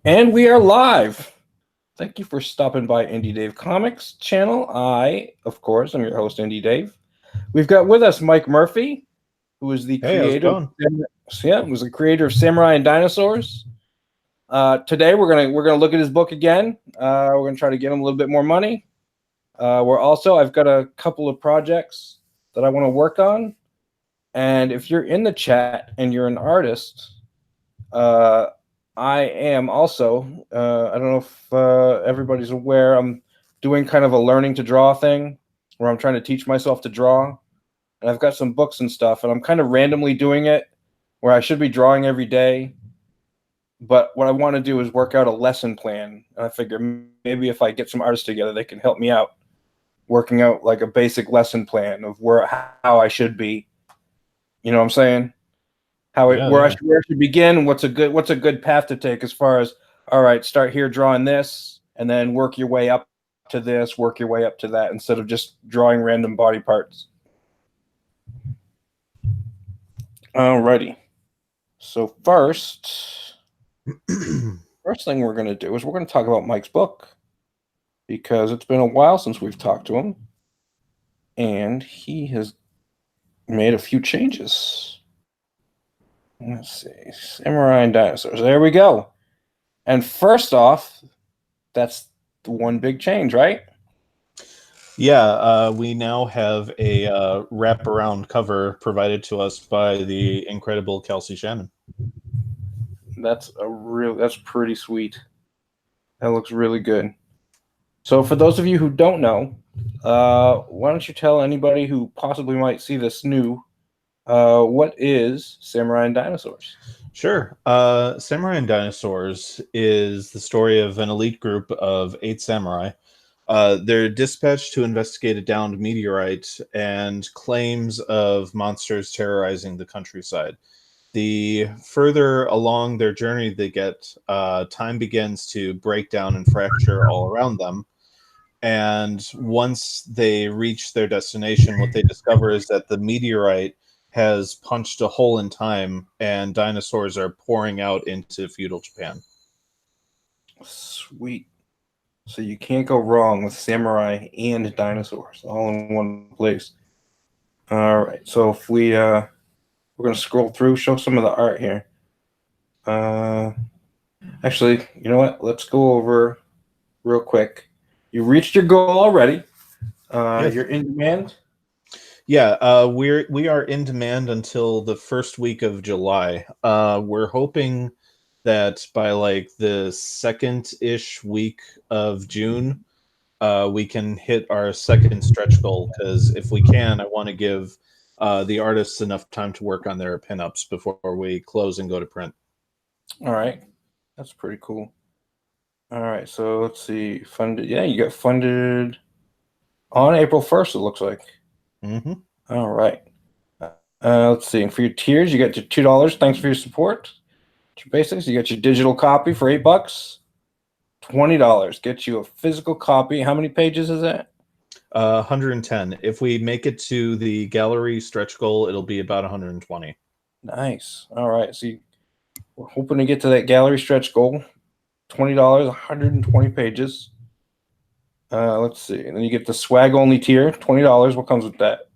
And we are live. Thank you for stopping by Indie Dave Comics channel. I, of course, am your host, Indie Dave. We've got with us Mike Murphy, who is the Hey, how's it creator. going? Was the creator of Samurai and Dinosaurs. Today we're gonna look at his book again. We're gonna try to get him a little bit more money. I've got a couple of projects that I want to work on, and if you're in the chat and you're an artist, uh, I am also. I don't know if everybody's aware. I'm doing kind of a learning to draw thing, where I'm trying to teach myself to draw, and I've got some books and stuff, and I'm kind of randomly doing it, where I should be drawing every day. But what I want to do is work out a lesson plan, and I figure maybe if I get some artists together, they can help me out working out like a basic lesson plan of how I should be. You know what I'm saying? Yeah, yeah. Where I should begin, what's a good path to take as far as, all right, start here drawing this and then work your way up to this, work your way up to that, instead of just drawing random body parts. Alrighty. So first thing we're gonna do is we're gonna talk about Mike's book, because it's been a while since we've talked to him, and he has made a few changes. Let's see, Samurai and Dinosaurs. There we go. And first off, that's the one big change, right? Yeah, we now have a wraparound cover provided to us by the incredible Kelsey Shannon. That's pretty sweet. That looks really good. So for those of you who don't know, why don't you tell anybody who possibly might see this new, what is Samurai and Dinosaurs? Sure. Samurai and Dinosaurs is the story of an elite group of 8 samurai. They're dispatched to investigate a downed meteorite and claims of monsters terrorizing the countryside. The further along their journey they get, time begins to break down and fracture all around them. And once they reach their destination, what they discover is that the meteorite has punched a hole in time and dinosaurs are pouring out into feudal Japan. Sweet. So you can't go wrong with Samurai and Dinosaurs all in one place. All right. So if we're gonna scroll through, show some of the art here. Actually, you know what? Let's go over real quick. You reached your goal already. Yes. You're in demand. Yeah, we are in demand until the first week of July. We're hoping that by like the second-ish week of June, we can hit our second stretch goal. Because if we can, I want to give the artists enough time to work on their pinups before we close and go to print. All right. That's pretty cool. All right. So let's see. Funded. Yeah, you got funded on April 1st, it looks like. Mm-hmm. All right. Let's see. And for your tiers, you got your $2. Thanks for your support. Your basics, you got your digital copy for $8. $20 gets you a physical copy. How many pages is that? 110. If we make it to the gallery stretch goal, it'll be about 120. Nice. All right. So we're hoping to get to that gallery stretch goal. $20, 120 pages. Let's see. And then you get the swag only tier, $20. What comes with that?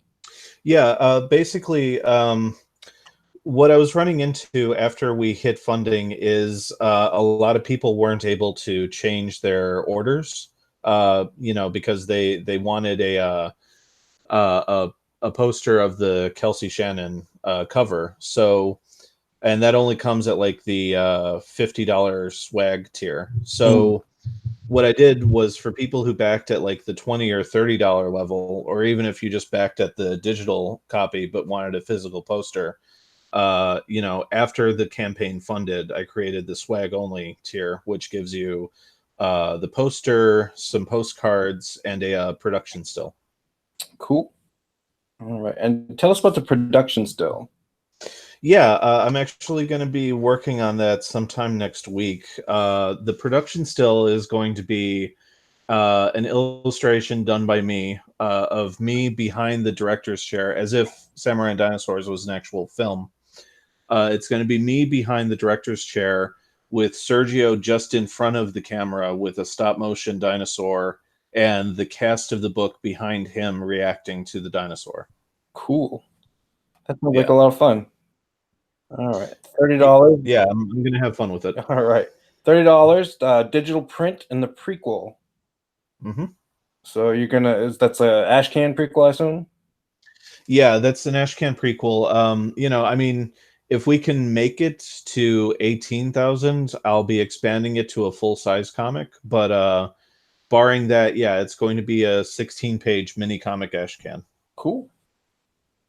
Yeah, basically, what I was running into after we hit funding is a lot of people weren't able to change their orders, because they wanted a poster of the Kelsey Shannon cover. So, and that only comes at like the $50 swag tier. So what I did was for people who backed at like the $20 or $30 level, or even if you just backed at the digital copy but wanted a physical poster, after the campaign funded, I created the swag only tier, which gives you the poster, some postcards, and a production still. Cool. All right. And tell us about the production still. Yeah, I'm actually going to be working on that sometime next week. The production still is going to be an illustration done by me of me behind the director's chair, as if Samurai and Dinosaurs was an actual film. It's going to be me behind the director's chair with Sergio just in front of the camera with a stop motion dinosaur and the cast of the book behind him reacting to the dinosaur. Cool. That sounds like Yeah. a lot of fun. All right, $30. Yeah, I'm gonna have fun with it. All right, $30. Digital print and the prequel. Mm-hmm. So you're gonna that's a Ashcan prequel, I assume. Yeah, that's an Ashcan prequel. I mean, if we can make it to 18,000, I'll be expanding it to a full size comic. But barring that, yeah, it's going to be a 16-page mini comic Ashcan. Cool.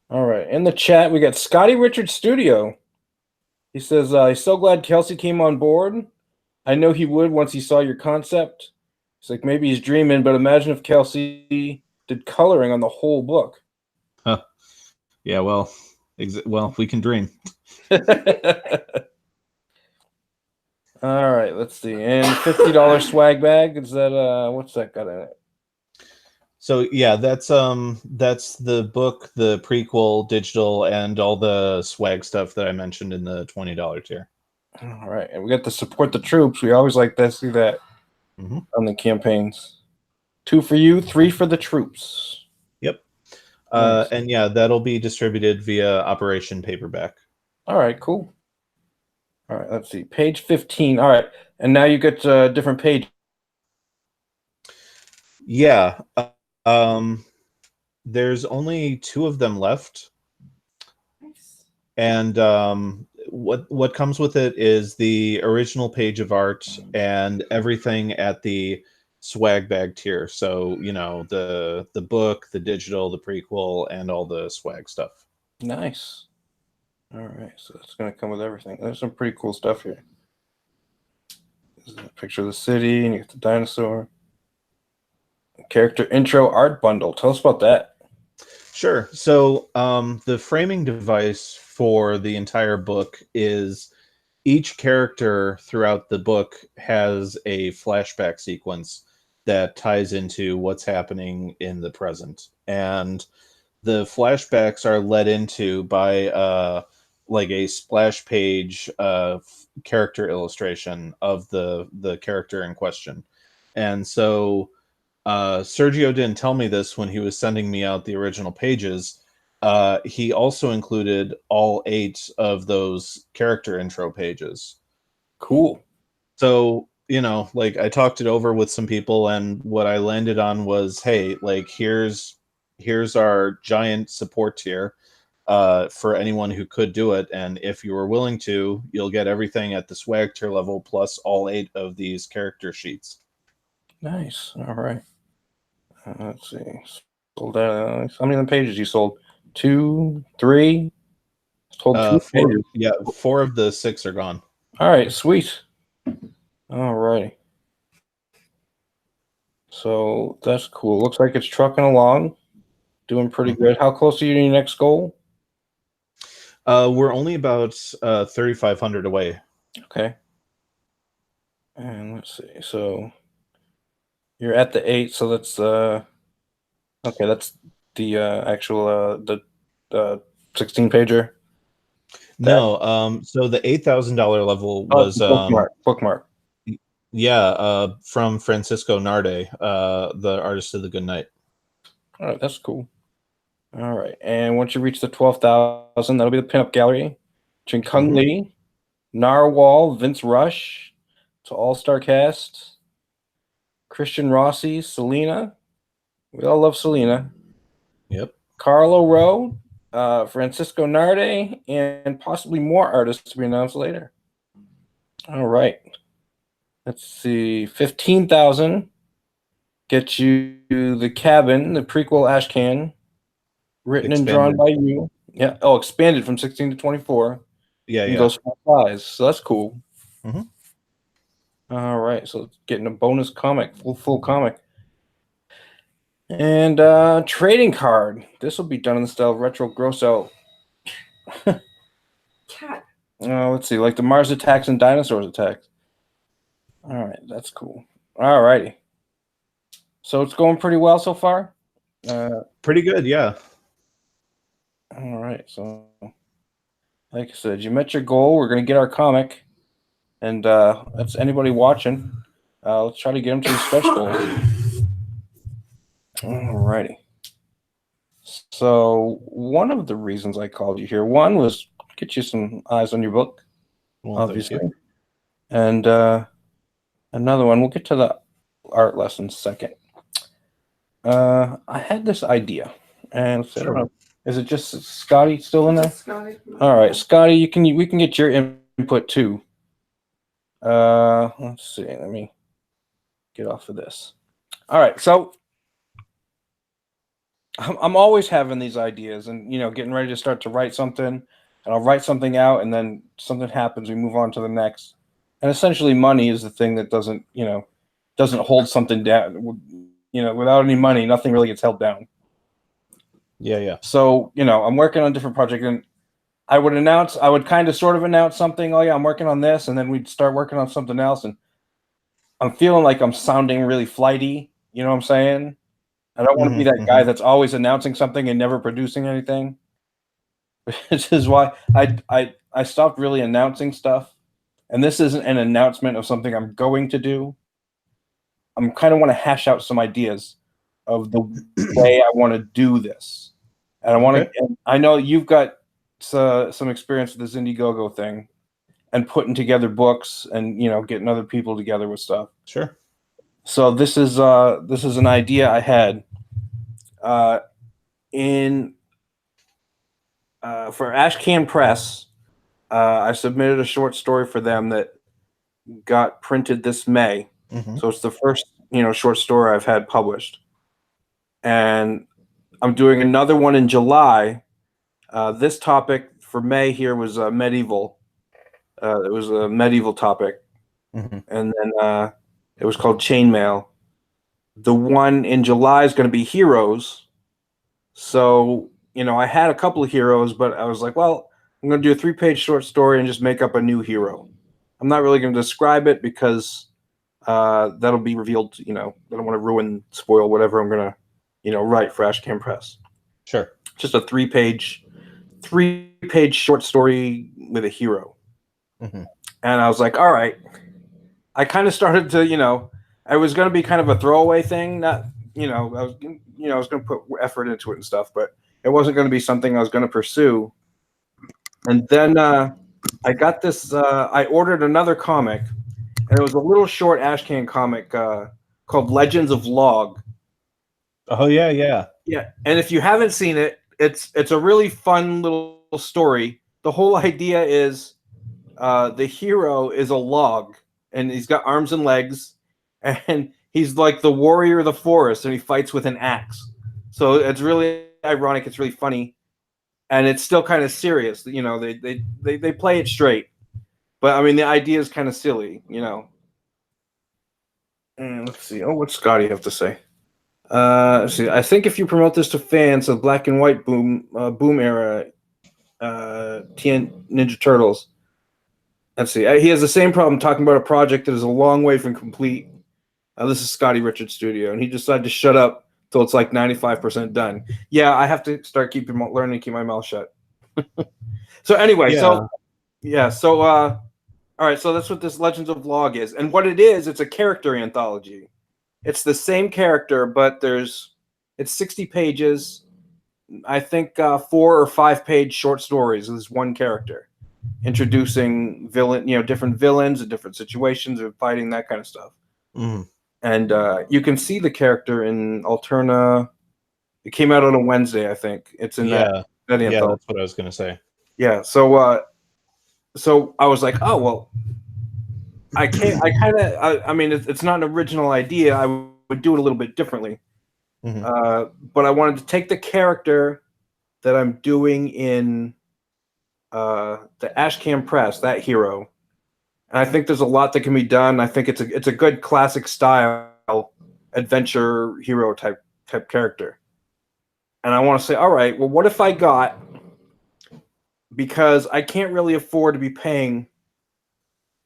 All right, in the chat we got Scotty Richard Studio. He says he's so glad Kelsey came on board. I know he would once he saw your concept. It's like maybe he's dreaming, but imagine if Kelsey did coloring on the whole book. Huh. Yeah, well, we can dream. All right, let's see. And $50 swag bag. Is that what's that got in it? So yeah, that's the book, the prequel, digital, and all the swag stuff that I mentioned in the $20 tier. All right, and we got to support the troops. We always like to see that on the campaigns. 2 for you, 3 for the troops. Yep. Nice. And yeah, that'll be distributed via Operation Paperback. All right, cool. All right, let's see. Page 15. All right, and now you get a different page. Yeah. There's only 2 of them left. Nice. And what comes with it is the original page of art and everything at the swag bag tier. So, the book, the digital, the prequel, and all the swag stuff. Nice. All right, so it's going to come with everything. There's some pretty cool stuff here. This is a picture of the city, and you get the dinosaur. Character intro art bundle. Tell us about that. Sure. So the framing device for the entire book is each character throughout the book has a flashback sequence that ties into what's happening in the present. And the flashbacks are led into by like a splash page character illustration of the character in question. And so Sergio didn't tell me this when he was sending me out the original pages. He also included all 8 of those character intro pages. Cool. So, like I talked it over with some people, and what I landed on was, hey, like here's our giant support tier for anyone who could do it. And if you were willing to, you'll get everything at the swag tier level plus all 8 of these character sheets. Nice. All right. Let's see. Sold out. How many of the pages you sold? 2, 3? Sold 2 4, pages. yeah, 4 of the 6 are gone. All right, sweet. All right. So that's cool. Looks like it's trucking along, doing pretty good. How close are you to your next goal? We're only about 3,500 away. Okay. And let's see. So you're at the 8. So that's okay. That's the actual the 16 pager. No, so the $8,000 level was bookmark. Yeah, from Francisco Narde, the artist of the Good Night. All right, that's cool. All right, and once you reach the 12,000, that'll be the pinup gallery. Ching Kung Lee, Narwhal, Vince Rush, to All-Star Cast, Christian Rossi, Selena. We all love Selena. Yep. Carlo Rowe, Francisco Narde, and possibly more artists to be announced later. All right. Let's see. 15,000 gets you the cabin, the prequel Ashcan, written and drawn by you. Yeah. Oh, expanded from 16 to 24. Yeah, yeah. Those size. So that's cool. Mhm. All right. So getting a bonus comic, full comic. And trading card. This will be done in the style of retro gross out. Cat. Let's see, like the Mars attacks and dinosaurs attacks. All right, that's cool. All righty. So it's going pretty well so far? Pretty good, yeah. All right, so like I said, you met your goal. We're going to get our comic. And that's anybody watching. Let's try to get them to the stretch goals. Alrighty. So one of the reasons I called you here, one was get you some eyes on your book, Well, obviously, thank you. and another one. We'll get to the art lessons second. I had this idea, and I don't know, is it just Scotty still in there? Scotty. All right, Scotty, we can get your input too. Let's see. Let me get off of this. All right, so I'm always having these ideas, and getting ready to start to write something, and I'll write something out, and then something happens, we move on to the next, and essentially, money is the thing that doesn't hold something down. Without any money, nothing really gets held down. Yeah. So I'm working on a different project, and I would kind of sort of announce something. Oh yeah, I'm working on this, and then we'd start working on something else, and I'm feeling like I'm sounding really flighty. You know what I'm saying? I don't want to be that guy that's always announcing something and never producing anything. Which is why I stopped really announcing stuff. And this isn't an announcement of something I'm going to do. I'm kind of want to hash out some ideas of the way I want to do this. And I want to. Okay. I know you've got some experience with this Indiegogo thing and putting together books and getting other people together with stuff. Sure. So this is an idea I had for Ashcan Press. I submitted a short story for them that got printed this May. So it's the first short story I've had published, and I'm doing another one in July. This topic for May here was medieval. It was a medieval topic, and then it was called Chainmail. The one in July is going to be heroes. So I had a couple of heroes, but I was like, well, I'm going to do a 3-page short story and just make up a new hero. I'm not really going to describe it because that'll be revealed. I don't want to spoil whatever I'm going to write for Ashcan Press. Sure. Just a 3-page short story with a hero. And I was like, all right. I kind of started to, I was going to be kind of a throwaway thing. Not, I was going to put effort into it and stuff, but it wasn't going to be something I was going to pursue. And then I got this, I ordered another comic, and it was a little short Ashcan comic called Legends of Log. Oh, yeah. Yeah, and if you haven't seen it, it's a really fun little story. The whole idea is the hero is a log, and he's got arms and legs, and he's like the warrior of the forest, and he fights with an axe. So it's really ironic. It's really funny, and it's still kind of serious. They play it straight, but I mean the idea is kind of silly, And let's see. Oh, what's Scotty have to say? Let's see. I think if you promote this to fans of Black and White boom era, TN Ninja Turtles. Let's see. He has the same problem talking about a project that is a long way from complete. This is Scotty Richards' studio, and he decided to shut up till it's like 95% done. Yeah, I have to start learning to keep my mouth shut. So anyway, all right, so that's what this Legends of Log is. And what it is, it's a character anthology. It's the same character, but it's 60 pages. I think 4 or 5 page short stories of this one character, introducing different villains and different situations of fighting, that kind of stuff. And you can see the character in Alterna. It came out on a Wednesday, I think. It's in that anthology. Yeah, that's what I was going to say. Yeah, so I was like, oh well, I mean, it's not an original idea. I would do it a little bit differently. But I wanted to take the character that I'm doing in the Ashcan Press, that hero, and I think there's a lot that can be done. I think it's a good classic style adventure hero type character. And I want to say, all right, well, what if I got, because I can't really afford to be paying,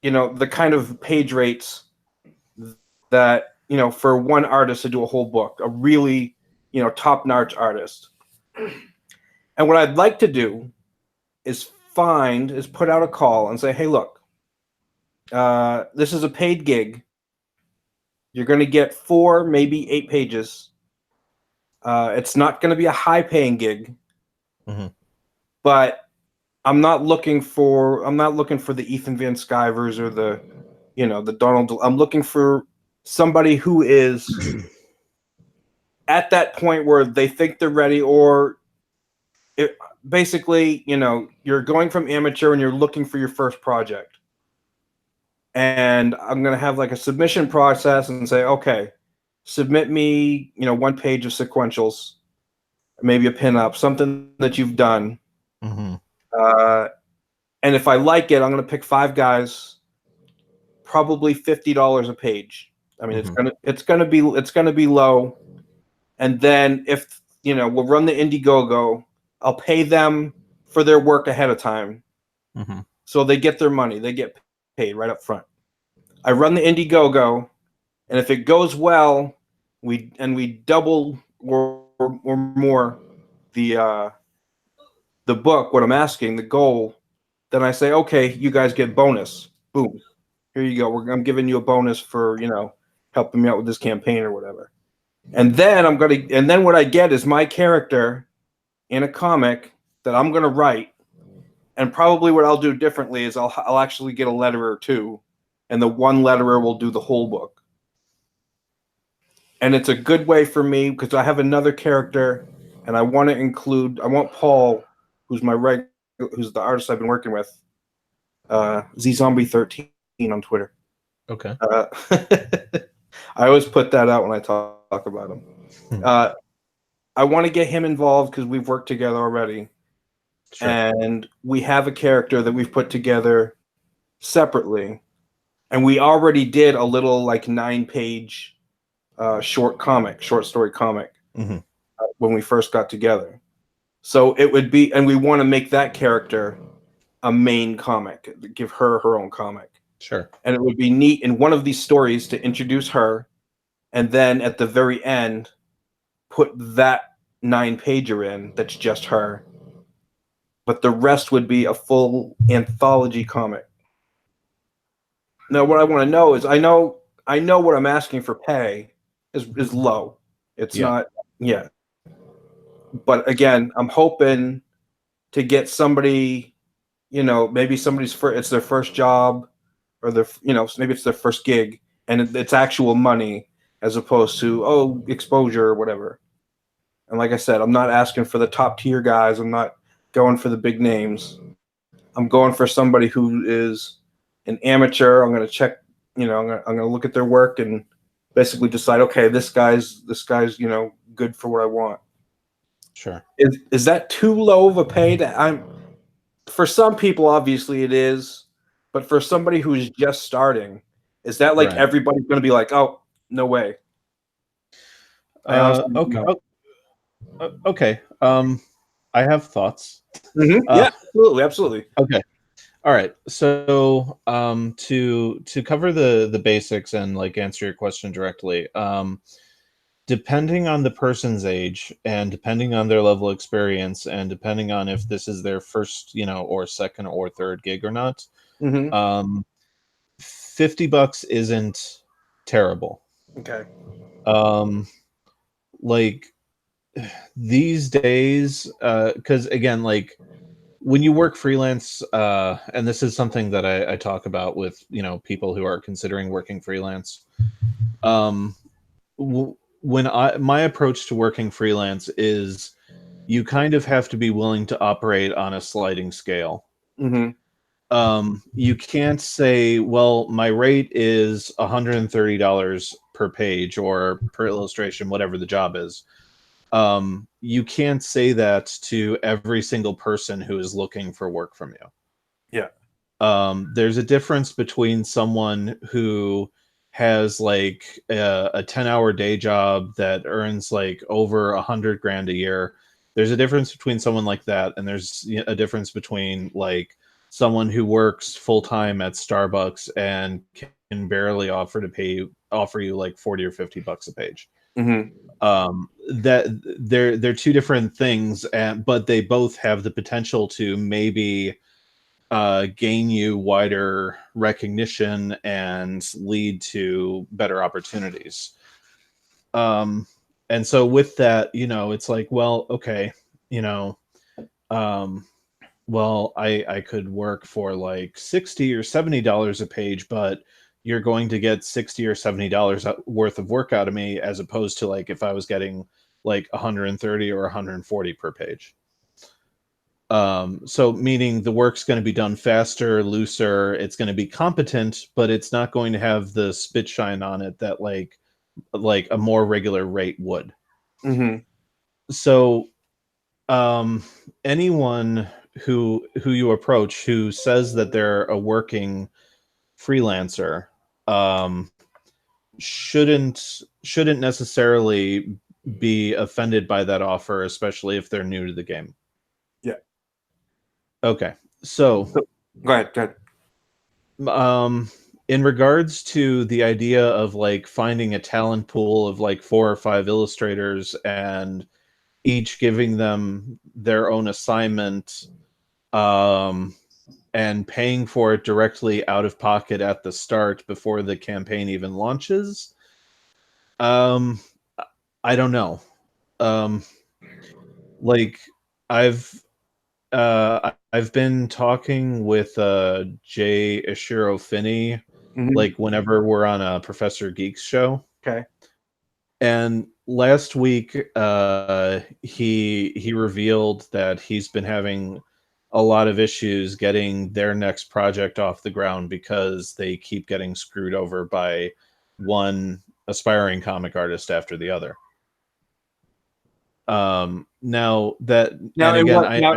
the kind of page rates that, for one artist to do a whole book, a really, top-notch artist. And what I'd like to do is put out a call and say, hey, look, This is a paid gig. You're going to get 4, maybe 8 pages. It's not going to be a high-paying gig, but I'm not looking for the Ethan Van Skyvers or the Donald. I'm looking for somebody who is at that point where they think they're ready, or basically, you're going from amateur and you're looking for your first project. And I'm going to have like a submission process and say, okay, submit me, 1 page of sequentials, maybe a pinup, something that you've done. And if I like it, I'm going to pick 5 guys, probably $50 a page. I mean, it's gonna be low. And then if we'll run the Indiegogo, I'll pay them for their work ahead of time, so they get their money. They get paid right up front. I run the Indiegogo, and if it goes well, we double or more the book. What I'm asking, the goal. Then I say, okay, you guys get bonus. Boom. Here you go. I'm giving you a bonus for, helping me out with this campaign or whatever. And then what I get is my character in a comic that I'm going to write. And probably what I'll do differently is I'll actually get a letterer or 2, and the one letterer will do the whole book. And it's a good way for me because I have another character, and I want Paul, who's who's the artist I've been working with, ZZombie13 on Twitter. Okay. I always put that out when I talk about him. I want to get him involved because we've worked together already. Sure. And we have a character that we've put together separately. And we already did a little like 9-page short story comic when we first got together. So it would be, and we want to make that character a main comic, give her her own comic. Sure. And it would be neat in one of these stories to introduce her, and then at the very end, put that 9-pager in that's just her. But the rest would be a full anthology comic. Now, what I want to know is, I know what I'm asking for pay is low. It's not, But again, I'm hoping to get somebody, maybe it's their first job, or maybe it's their first gig, and it's actual money as opposed to exposure or whatever. And like I said, I'm not asking for the top tier guys. I'm not going for the big names. I'm going for somebody who is an amateur. I'm going to check, I'm going to look at their work and basically decide, okay, this guy's good for what I want. Sure. Is that too low of a pay? For some people, obviously it is, but for somebody who's just starting, is that like everybody's going to be like, oh, no way? Okay. I have thoughts. Yeah, absolutely. Okay. All right. So, to cover the basics and like answer your question directly, depending on the person's age and depending on their level of experience and depending on if this is their first, or second or third gig or not, $50 isn't terrible. Okay. Like these days, because again, like when you work freelance, and this is something that I talk about with people who are considering working freelance. My approach to working freelance is you kind of have to be willing to operate on a sliding scale. You can't say, well, my rate is $130 per page or per illustration, whatever the job is. You can't say that to every single person who is looking for work from you. Yeah. There's a difference between someone who has like a 10-hour day job that earns like over $100,000 a year. There's a difference between someone like that, and there's a difference between like someone who works full-time at Starbucks and can barely offer you like 40 or $50 a page. That they're two different things, but they both have the potential to maybe gain you wider recognition and lead to better opportunities. And so with that, it's like, well, okay, you know, well, I could work for like $60 or $70 a page, but you're going to get $60 or $70 worth of work out of me, as opposed to like if I was getting like 130 or 140 per page. So meaning the work's going to be done faster, looser, it's going to be competent, but it's not going to have the spit shine on it that like a more regular rate would. Mm-hmm. So anyone who you approach who says that they're a working freelancer um, shouldn't necessarily be offended by that offer, especially if they're new to the game. Yeah. Okay, so Go ahead. Go ahead. in regards to the idea of like finding a talent pool of like 4 or 5 illustrators and each giving them their own assignment, and paying for it directly out of pocket at the start before the campaign even launches, I don't know. Like I've I've been talking with Jay Ishiro Finney, Mhm. like whenever we're on a Professor Geeks show. Okay. And last week, he revealed that he's been having a lot of issues getting their next project off the ground because they keep getting screwed over by one aspiring comic artist after the other. Now that, Now, and in again, what now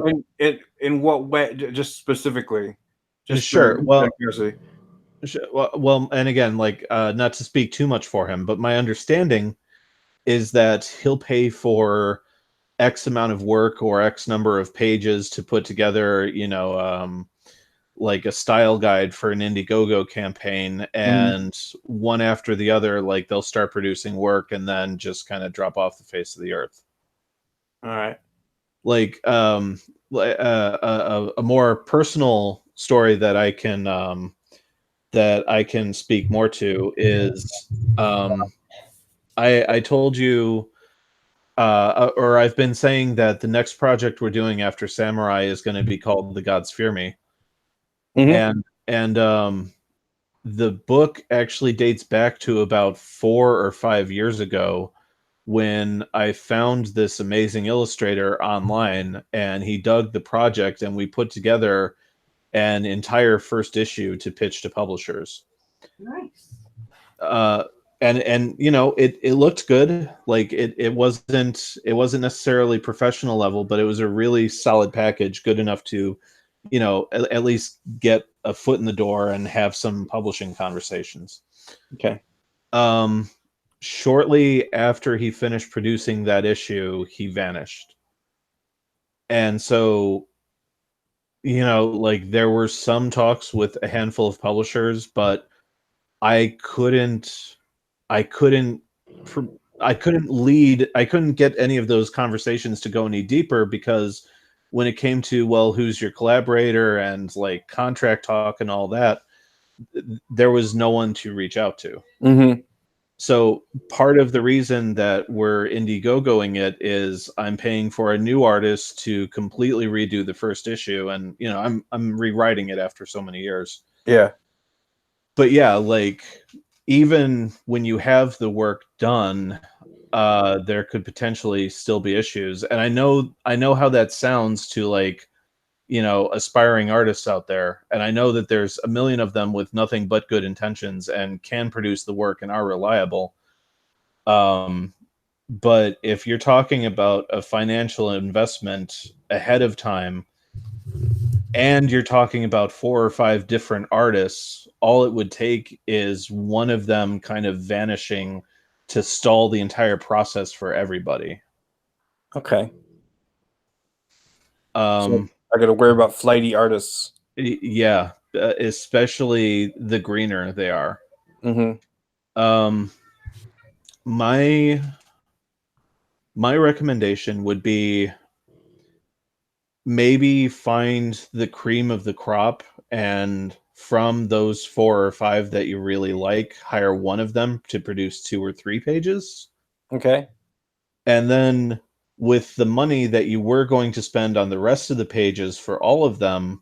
in what way? Just specifically, just for sure. Well, curiosity. well, and again, like not to speak too much for him, but my understanding is that he'll pay for X amount of work or X number of pages to put together, like a style guide for an Indiegogo campaign, and one after the other, like they'll start producing work and then just kind of drop off the face of the earth. All right. Like a more personal story that I can speak more to is I told you, or I've been saying that the next project we're doing after Samurai is going to be called The Gods Fear Me. Mhm. And the book actually dates back to about 4 or 5 years ago when I found this amazing illustrator online, and he dug the project, and we put together an entire first issue to pitch to publishers. Nice. Uh, and it looked good. Like it wasn't necessarily professional level, but it was a really solid package, good enough to at least get a foot in the door and have some publishing conversations. Okay. Shortly after he finished producing that issue, he vanished. And so, like there were some talks with a handful of publishers, but I couldn't I couldn't pr- I couldn't get any of those conversations to go any deeper, because when it came to, well, who's your collaborator and like contract talk and all that, there was no one to reach out to. Mm-hmm. So part of the reason that we're Indiegogoing it is I'm paying for a new artist to completely redo the first issue, and I'm rewriting it after so many years. Yeah. But yeah, like even when you have the work done, there could potentially still be issues. And I know how that sounds to like, aspiring artists out there. And I know that there's a million of them with nothing but good intentions and can produce the work and are reliable. But if you're talking about a financial investment ahead of time, and you're talking about 4 or 5 different artists, all it would take is one of them kind of vanishing to stall the entire process for everybody. Okay. So Um, I got to worry about flighty artists. yeah, especially the greener they are. Mm-hmm. Um, my recommendation would be maybe find the cream of the crop, and from those 4 or 5 that you really like, hire one of them to produce 2 or 3 pages. Okay. And then with the money that you were going to spend on the rest of the pages for all of them,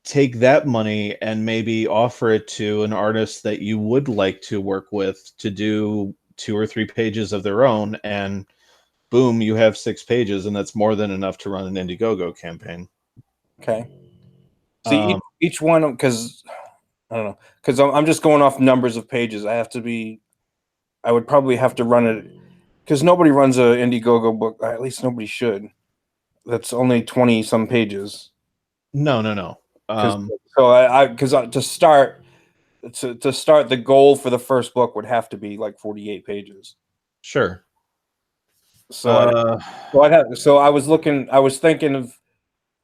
take that money and maybe offer it to an artist that you would like to work with to do 2 or 3 pages of their own, and boom, you have 6 pages, and that's more than enough to run an Indiegogo campaign. Okay. See, Um, each one, because I don't know, because I'm just going off numbers of pages. I would probably have to run it because nobody runs a Indiegogo book. At least nobody should. That's only 20 some pages. no. Because to start the goal for the first book would have to be like 48 pages. Sure. So I was thinking of,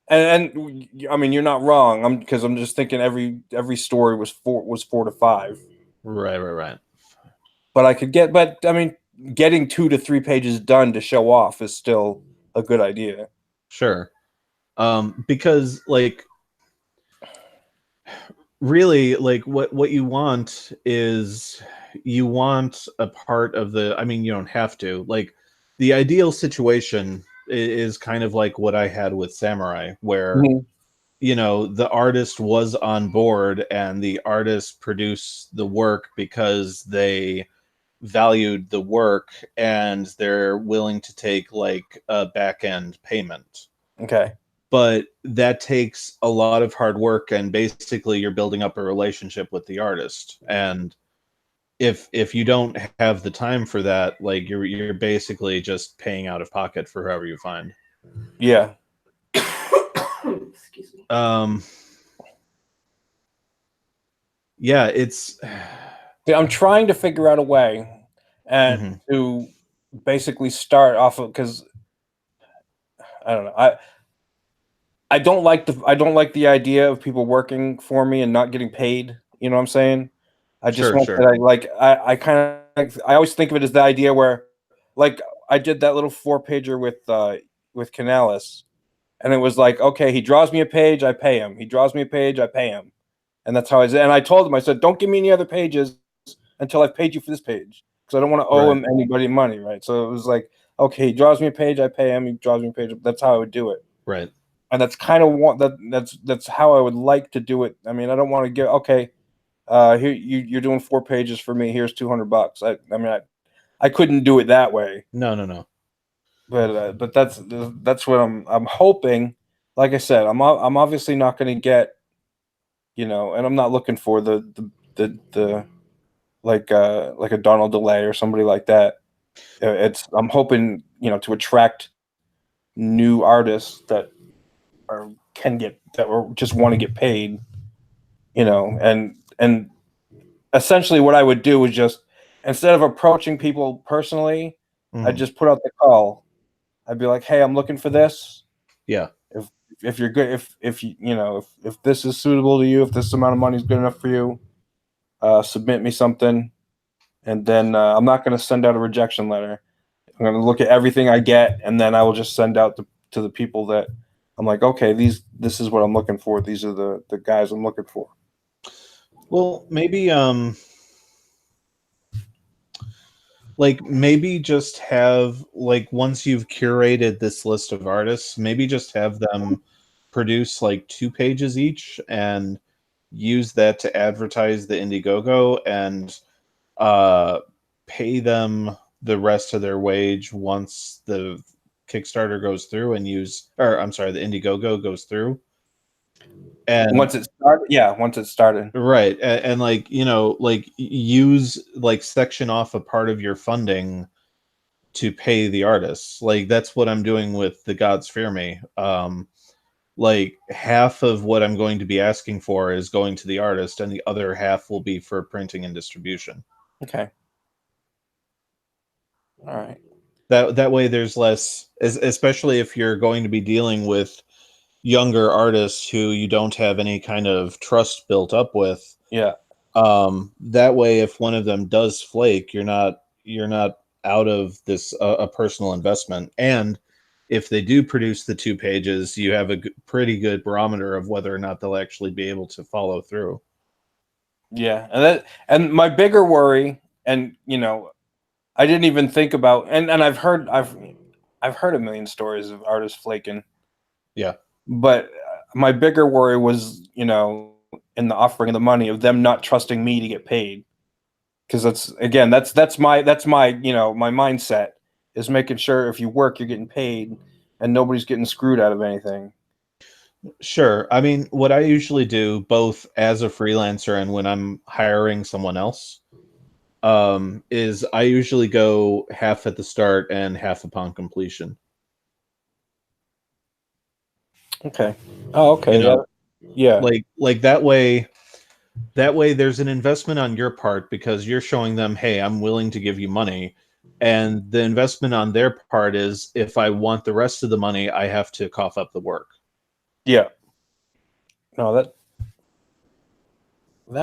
and I mean, you're not wrong. I'm just thinking every story was 4 to 5. Right. But I mean, getting 2 to 3 pages done to show off is still a good idea. Sure. Because like really, like what you want is you want a part of the, I mean, you don't have to. Like the ideal situation is kind of like what I had with Samurai, where the artist was on board and the artist produced the work because they valued the work and they're willing to take like a back end payment. Okay. But that takes a lot of hard work, and basically you're building up a relationship with the artist. And if you don't have the time for that, like you're basically just paying out of pocket for whoever you find. Yeah. Excuse me. Yeah, it's Yeah, I'm trying to figure out a way and to basically start off of, because I don't know. I don't like the idea of people working for me and not getting paid. You know what I'm saying? I just sure, want sure. that I kind of I always think of it as the idea where, like, I did that little 4-pager with Canales, and it was like, okay, he draws me a page, I pay him. He draws me a page, I pay him, and that's how I did. And I told him, I said, don't give me any other pages until I've paid you for this page, because I don't want to owe Right. him anybody money, right? So it was like, okay, he draws me a page, I pay him. He draws me a page. That's how I would do it. Right. And that's kind of that's how I would like to do it. I mean, I don't want to get, okay, here you're doing 4 pages for me. Here's $200. I mean, I couldn't do it that way. No. But that's what I'm hoping. Like I said, I'm obviously not going to get, and I'm not looking for the like a Donald DeLay or somebody like that. I'm hoping, to attract new artists that just want to get paid, and essentially what I would do is just, instead of approaching people personally, I'd just put out the call. I'd be like, hey, I'm looking for this. Yeah. If you're good, if you if this is suitable to you, if this amount of money is good enough for you, submit me something. And then I'm not going to send out a rejection letter. I'm going to look at everything I get, and then I will just send out to the people that I'm like, okay, this is what I'm looking for. These are the guys I'm looking for. Well, maybe maybe just have, like, once you've curated this list of artists, maybe just have them produce like 2 pages each and use that to advertise the Indiegogo, and pay them the rest of their wage once the Kickstarter goes through, and the Indiegogo goes through. And Once it started. right, and like, like use, like, section off a part of your funding to pay the artists. Like that's what I'm doing with The Gods Fear Me. Like half of what I'm going to be asking for is going to the artist, and the other half will be for printing and distribution. Okay. All right. That way there's less, especially if you're going to be dealing with younger artists who you don't have any kind of trust built up with. Yeah. That way, if one of them does flake, you're not out of this a personal investment. And if they do produce the 2 pages, you have a pretty good barometer of whether or not they'll actually be able to follow through. Yeah, and my bigger worry, and I didn't even think about, and I've heard a million stories of artists flaking. Yeah. But my bigger worry was, in the offering of the money, of them not trusting me to get paid, because that's my my mindset is making sure if you work you're getting paid and nobody's getting screwed out of anything. Sure. I mean, what I usually do, both as a freelancer and when I'm hiring someone else, is I usually go half at the start and half upon completion. Okay. Oh, okay. You know, Yeah. like that way there's an investment on your part because you're showing them, hey, I'm willing to give you money. And the investment on their part is, if I want the rest of the money, I have to cough up the work. Yeah. No, that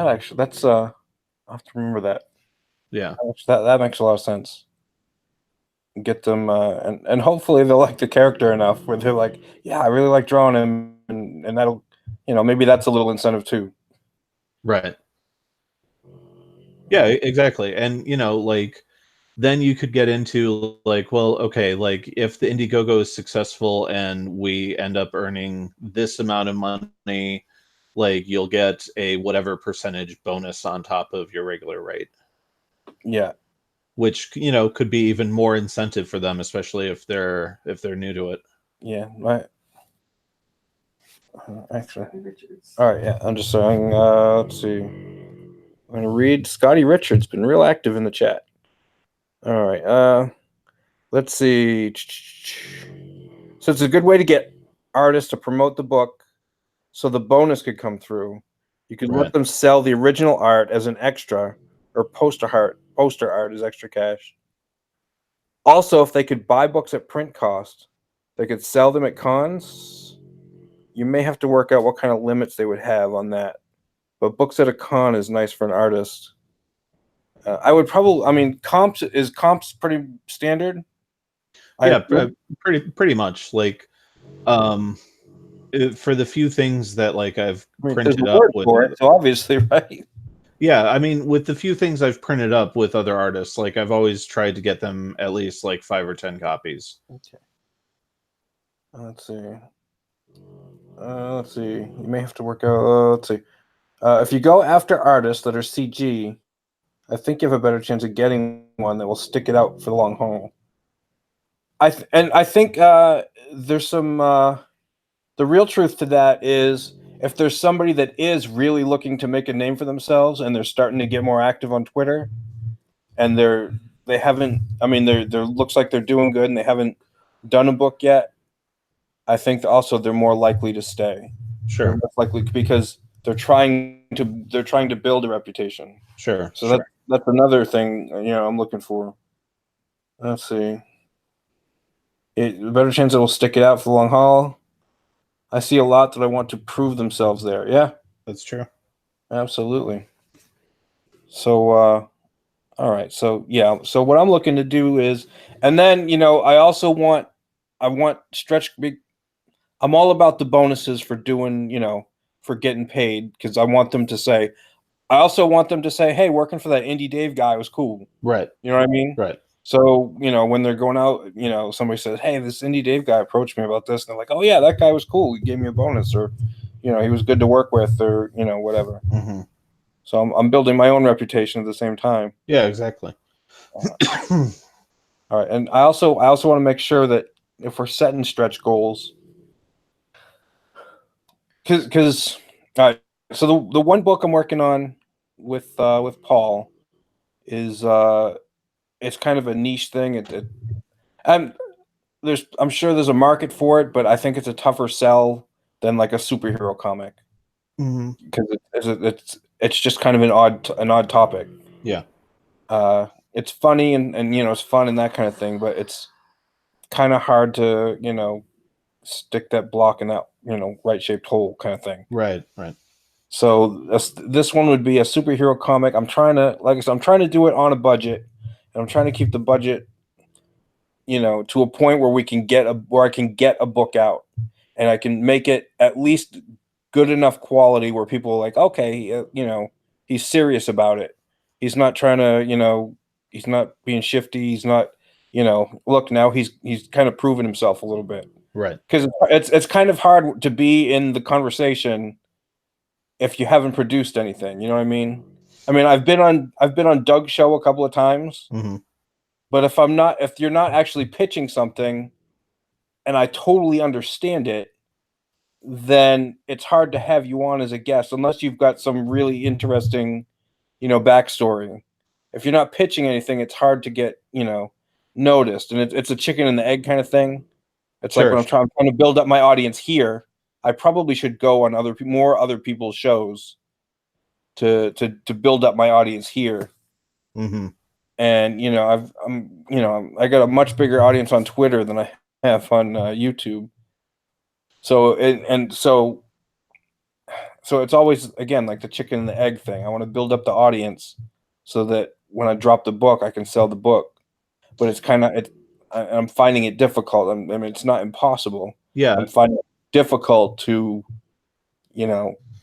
actually, that's I have to remember that. Yeah. That makes a lot of sense. Get them, and hopefully they'll like the character enough where they're like, yeah, I really like drawing him, and that'll, maybe that's a little incentive too. Right. Yeah, exactly. And then you could get into like, well, okay, like if the Indiegogo is successful and we end up earning this amount of money, like you'll get a whatever percentage bonus on top of your regular rate. Yeah. Which could be even more incentive for them, especially if they're new to it. Yeah. Actually, all right. Yeah, I'm just saying. Let's see. I'm gonna read. Scotty Richards been real active in the chat. All right. Let's see. So it's a good way to get artists to promote the book, so the bonus could come through. You could Right. let them sell the original art as an extra, or poster art as extra cash. Also, if they could buy books at print cost, they could sell them at cons. You may have to work out what kind of limits they would have on that. But books at a con is nice for an artist. I would probably, I mean, comps pretty standard? Yeah, pretty much. Like, for the few things that like I've There's printed a up word with for it, so obviously, right? Yeah, I mean, with the few things I've printed up with other artists, like I've always tried to get them at least like 5 or 10 copies. Okay. Let's see. Let's see. You may have to work out. Let's see. If you go after artists that are CG, I think you have a better chance of getting one that will stick it out for the long haul. I think there's some. The real truth to that is, if there's somebody that is really looking to make a name for themselves and they're starting to get more active on Twitter, and they haven't. I mean, they're looks like they're doing good and they haven't done a book yet. I think also they're more likely to stay. They're Sure. less likely because they're trying to build a reputation. Sure. So Sure. that's another thing I'm looking for. Let's see. A better chance it will stick it out for the long haul. I see a lot that I want to prove themselves there. Yeah, That's true. absolutely. So all right. So yeah. So what I'm looking to do is, and then I want stretch big. I'm all about the bonuses for doing, for getting paid, because I want them to say. I also want them to say, "Hey, working for that Indie Dave guy was cool." Right. You know what I mean? Right. So when they're going out, somebody says, "Hey, this Indie Dave guy approached me about this," and they're like, "Oh yeah, that guy was cool. He gave me a bonus," or he was good to work with, or whatever. Mm-hmm. So I'm building my own reputation at the same time. Yeah, exactly. All right, and I also want to make sure that if we're setting stretch goals, because all right, so the one book I'm working on with Paul is it's kind of a niche thing. I'm I'm sure there's a market for it, but I think it's a tougher sell than like a superhero comic, Mm-hmm. because it's just kind of an odd topic. Yeah. It's funny and it's fun and that kind of thing, but it's kind of hard to stick that block in that right shaped hole kind of thing. Right. Right. So this one would be a superhero comic. I'm trying to, like I said, I'm trying to do it on a budget, and I'm trying to keep the budget to a point where where I can get a book out, and I can make it at least good enough quality where people are like, okay, he's serious about it. He's not trying to, he's not being shifty. He's not, look, now he's kind of proven himself a little bit. Right. Because it's kind of hard to be in the conversation if you haven't produced anything. You know what I mean? I mean, I've been on Doug's show a couple of times, Mm-hmm. but if you're not actually pitching something, and I totally understand it, then it's hard to have you on as a guest unless you've got some really interesting, backstory. If you're not pitching anything, it's hard to get, noticed, and it's a chicken and the egg kind of thing. It's like Sure. when I'm trying to build up my audience here, I probably should go on more other people's shows to build up my audience here. Mm-hmm. And I got a much bigger audience on Twitter than I have on YouTube. So so it's always, again, like the chicken and the egg thing. I want to build up the audience so that when I drop the book, I can sell the book. But I'm finding it difficult. I mean, it's not impossible. Yeah. I'm finding it difficult to,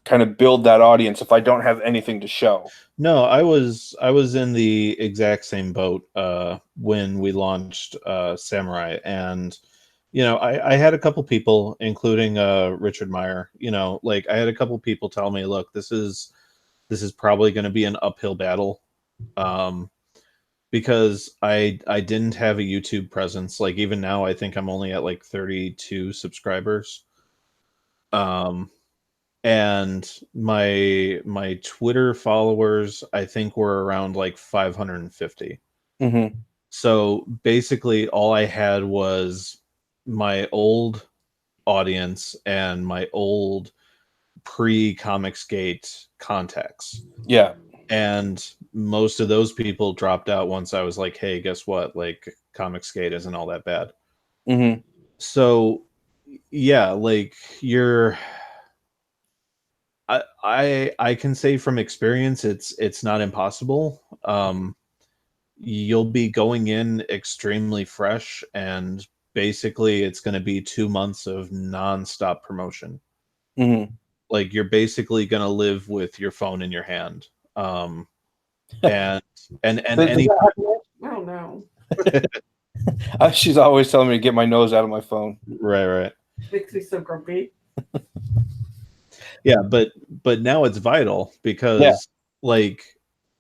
kind of build that audience if I don't have anything to show. No, I was in the exact same boat when we launched Samurai, and I had a couple people, including Richard Meyer. Like I had a couple people tell me, look, this is probably going to be an uphill battle, because I didn't have a YouTube presence. Like even now, I think I'm only at like 32 subscribers. And my Twitter followers, I think, were around like 550. Mm-hmm. So basically, all I had was my old audience and my old pre-Comicsgate contacts. Yeah. And most of those people dropped out once I was like, hey, guess what? Like, Comicsgate isn't all that bad. Mm-hmm. So, yeah, like I can say from experience, it's not impossible. You'll be going in extremely fresh, and basically it's going to be 2 months of nonstop promotion. Mm-hmm. Like you're basically going to live with your phone in your hand. And any Oh no. She's always telling me to get my nose out of my phone. right. Makes me so grumpy. Yeah, but now it's vital because like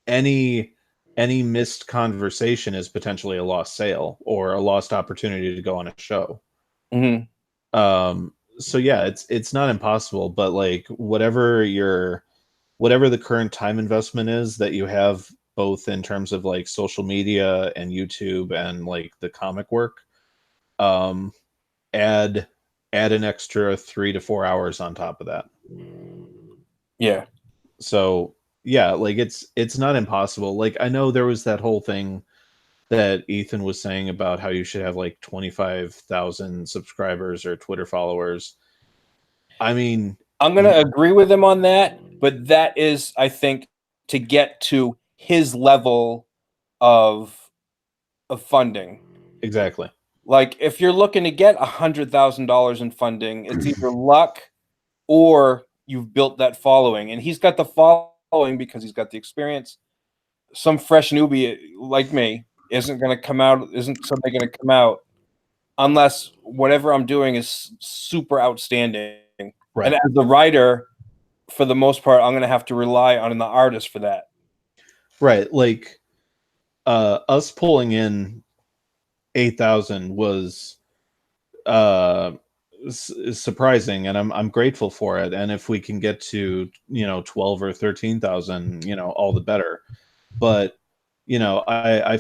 any missed conversation is potentially a lost sale or a lost opportunity to go on a show. Mm-hmm. So yeah, it's not impossible, but like whatever the current time investment is that you have, both in terms of like social media and YouTube and like the comic work, add an extra 3 to 4 hours on top of that. Yeah. So yeah, like it's not impossible. Like I know there was that whole thing that Ethan was saying about how you should have like 25,000 subscribers or Twitter followers. I mean, I'm going to agree with him on that, but that is, I think, to get to his level of funding. exactly. Like if you're looking to get $100,000 in funding, it's either luck or you've built that following. And he's got the following because he's got the experience. Some fresh newbie like me isn't somebody going to come out unless whatever I'm doing is super outstanding. Right. And as the writer, for the most part, I'm going to have to rely on the artist for that. Right. Like us pulling in 8,000 was surprising, and I'm grateful for it. And if we can get to 12 or 13,000, all the better. But I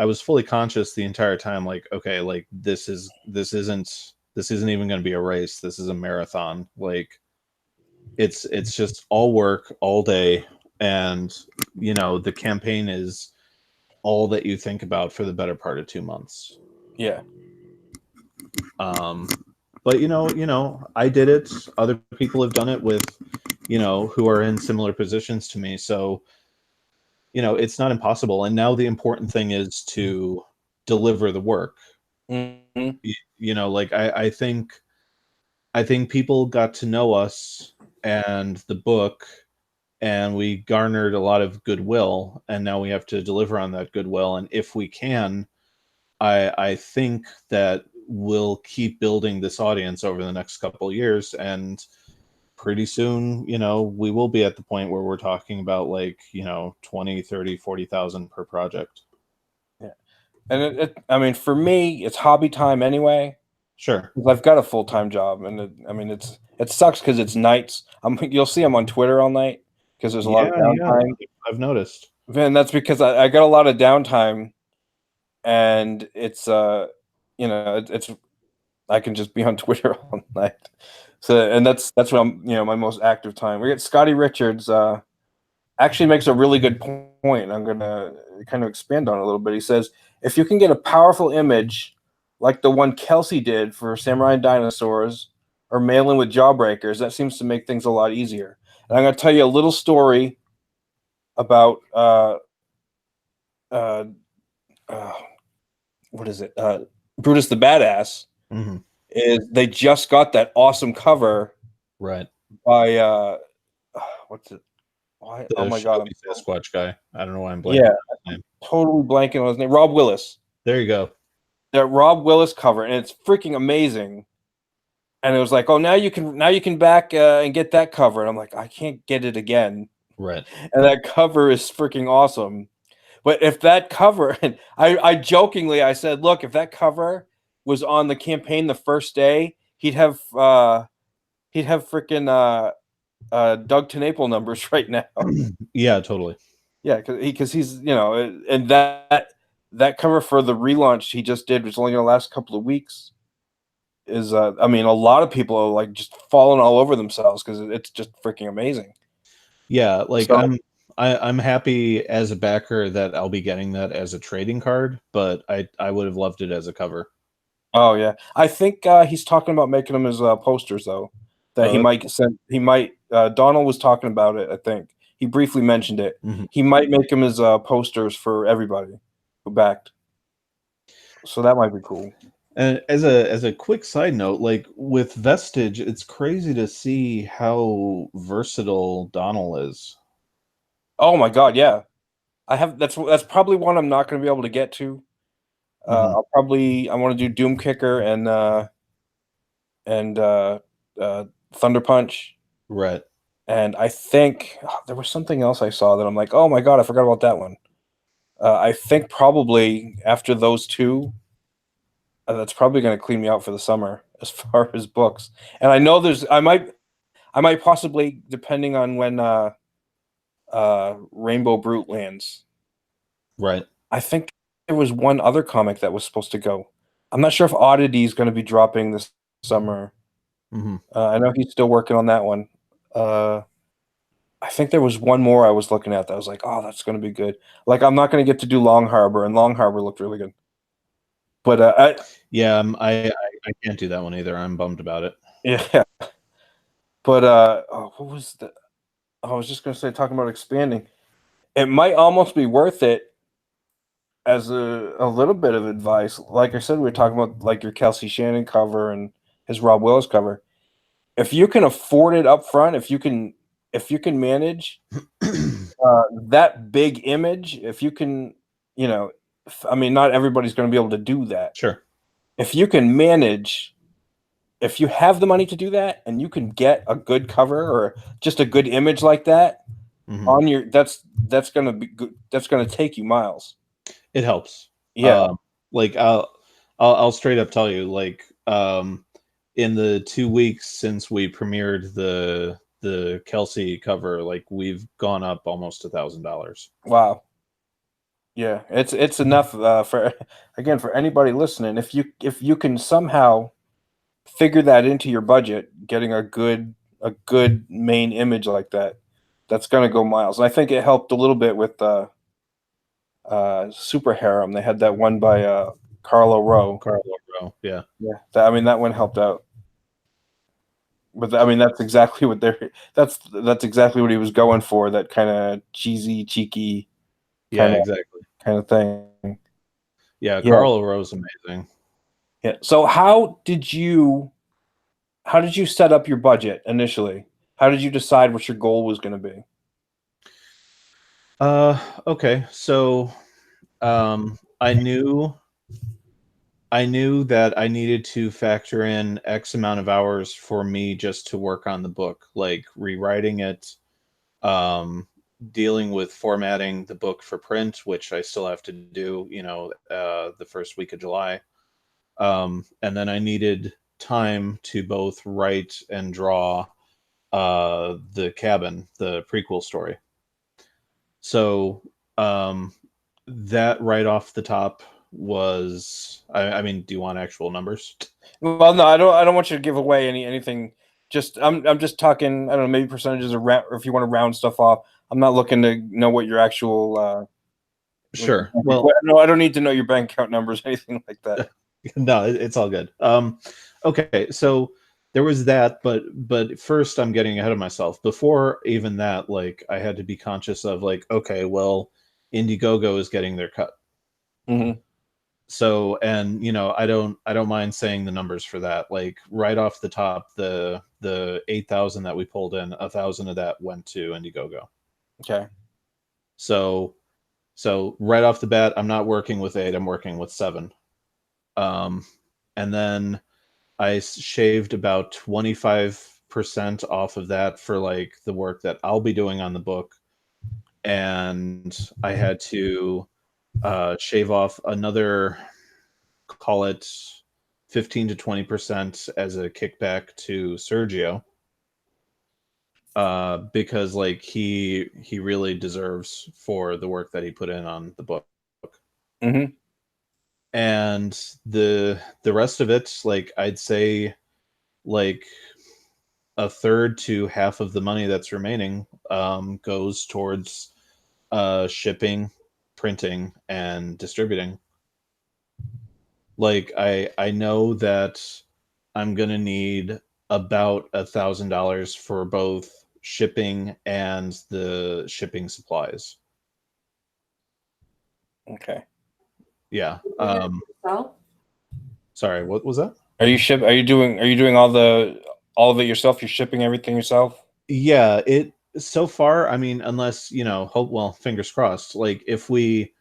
was fully conscious the entire time, like, okay, like this isn't even going to be a race. This is a marathon. Like it's just all work all day, and the campaign is all that you think about for the better part of 2 months. Yeah. But I did it. Other people have done it with who are in similar positions to me. So it's not impossible. And now the important thing is to deliver the work. Mhm. You know, like I think people got to know us and the book, and we garnered a lot of goodwill, and now we have to deliver on that goodwill. And if we can, I think that we'll keep building this audience over the next couple of years, and pretty soon, you know, we will be at the point where we're talking about like, you know, 20, 30, 40,000 per project. Yeah. And I mean, for me, it's hobby time anyway. Sure. 'Cause I've got a full-time job, and I mean, it sucks because it's nights. You'll see I'm on Twitter all night because there's a lot of Yeah, downtime. I've noticed. And that's because I got a lot of downtime, and it's it's I can just be on Twitter all night. So, and that's what I'm, my most active time. We get Scotty Richards actually makes a really good point. And I'm gonna kind of expand on it a little bit. He says, if you can get a powerful image like the one Kelsey did for Samurai and Dinosaurs, or mail in with Jawbreakers, that seems to make things a lot easier. And I'm gonna tell you a little story about uh, uh, what is it? Brutus the Badass. Mhm. Is they just got that awesome cover Right. by what's it? Why? The Oh my god, Shelby Sasquatch guy. I don't know why I'm blanking yeah, on his name. totally blanking on his name. Rob Willis. There you go. That Rob Willis cover, and it's freaking amazing. And it was like, oh, now you can back and get that cover, and I'm like, I can't get it again. Right. And that cover is freaking awesome. But if that cover, and I jokingly I said, look, if that cover was on the campaign the first day, he'd have freaking Doug TenNapel numbers right now. Yeah, totally. Yeah, because he's and that cover for the relaunch he just did, which is only going to last a couple of weeks, is I mean, a lot of people are like just falling all over themselves because it's just freaking amazing. Yeah, like So, I'm happy as a backer that I'll be getting that as a trading card, but I would have loved it as a cover. oh yeah, I think he's talking about making them as posters though. That he Oh, might send. He might. Donald was talking about it. I think he briefly mentioned it. mhm. He might make them as posters for everybody who backed. So that might be cool. And as a quick side note, like with Vestige, it's crazy to see how versatile Donald is. Oh my god, yeah. I have that's probably one I'm not going to be able to get to. Mhm. I want to do Doom Kicker and Thunder Punch, Right. and I think there was something else I saw that I'm like, oh my god, I forgot about that one. I think probably after those two, that's probably going to clean me out for the summer as far as books. And I know I might possibly, depending on when Rainbow Brute lands. Right. I think there was one other comic that was supposed to go. I'm not sure if Oddity is going to be dropping this summer. Mhm. I know he's still working on that one. I think there was one more I was looking at that I was like, oh, that's going to be good. Like, I'm not going to get to do Long Harbor, and Long Harbor looked really good. But Yeah, I can't do that one either. I'm bummed about it. yeah. But what was the? I was just going to say, talking about expanding, it might almost be worth it as a little bit of advice. Like I said, we were talking about like your Kelsey Shannon cover and his Rob Willis cover. If you can afford it up front, if you can manage that big image, if you can, I mean, not everybody's going to be able to do that. Sure. If you can manage, if you have the money to do that, and you can get a good cover or just a good image like that Mhm. on your, that's going to be good. That's going to take you miles. It helps. Yeah. Like I'll straight up tell you, like in the 2 weeks since we premiered the Kelsey cover, like we've gone up almost $1,000. Wow. Yeah, it's enough for again for anybody listening. If you can somehow figure that into your budget, getting a good main image like that, that's gonna go miles. And I think it helped a little bit with Super Harem. They had that one by Carlo Rowe. Carlo Rowe, yeah. Yeah, I mean that one helped out. But I mean that's exactly what that's exactly what he was going for. That kind of cheesy, cheeky Yeah, kind exactly. of thing. Yeah, Yeah. Carlo Rowe's amazing. Yeah. So how did you set up your budget initially? How did you decide what your goal was going to be? Okay. So um, I knew I knew that I needed to factor in X amount of hours for me just to work on the book, like rewriting it, um, dealing with formatting the book for print, which I still have to do, the first week of July. And then I needed time to both write and draw the cabin, the prequel story. So um, that right off the top was, I mean, do you want actual numbers? Well, no, I don't want you to give away anything. Just I'm just talking. I don't know, maybe percentages or if you want to round stuff off. I'm not looking to know what your actual. Sure. Well, No, I don't need to know your bank account numbers, anything like that. no, it's all good. Okay, so there was that, but first I'm getting ahead of myself. Before even that, like I had to be conscious of like, okay, well, Indiegogo is getting their cut. Mm-hmm. So, and I don't mind saying the numbers for that. Like right off the top, the 8,000 that we pulled in, 1,000 of that went to Indiegogo. Okay. So right off the bat, I'm not working with 8, I'm working with 7. And then I shaved about 25% off of that for like the work that I'll be doing on the book. And I had to shave off another, call it 15 to 20% as a kickback to Sergio. Because like he really deserves for the work that he put in on the book. Mm-hmm. And the rest of it, like I'd say like a third to half of the money that's remaining goes towards shipping, printing, and distributing. Like I know that I'm gonna need about $1,000 for both shipping and the shipping supplies. Okay. Yeah. So, Sorry, what was that? Are you doing all of it yourself? You're shipping everything yourself? Yeah, it so far, I mean, unless, hope, well, fingers crossed, like if we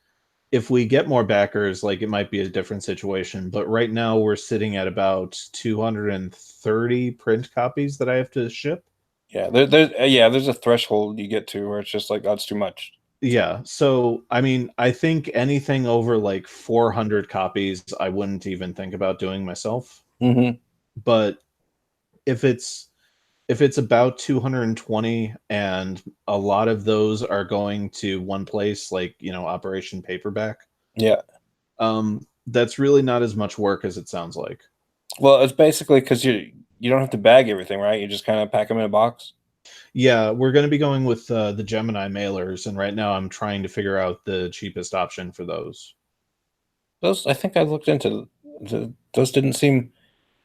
get more backers, like it might be a different situation, but right now we're sitting at about 230 print copies that I have to ship. Yeah. There's a threshold you get to where it's just like that's too much. Yeah, so I mean, I think anything over like 400 copies I wouldn't even think about doing myself. Mm-hmm. But if it's about 220 and a lot of those are going to one place, like Operation Paperback, Yeah. that's really not as much work as it sounds like. Well, it's basically because you don't have to bag everything, right? You just kind of pack them in a box. Yeah, we're going to be going with the Gemini mailers, and right now I'm trying to figure out the cheapest option for those. Those I think I looked into. Those didn't seem.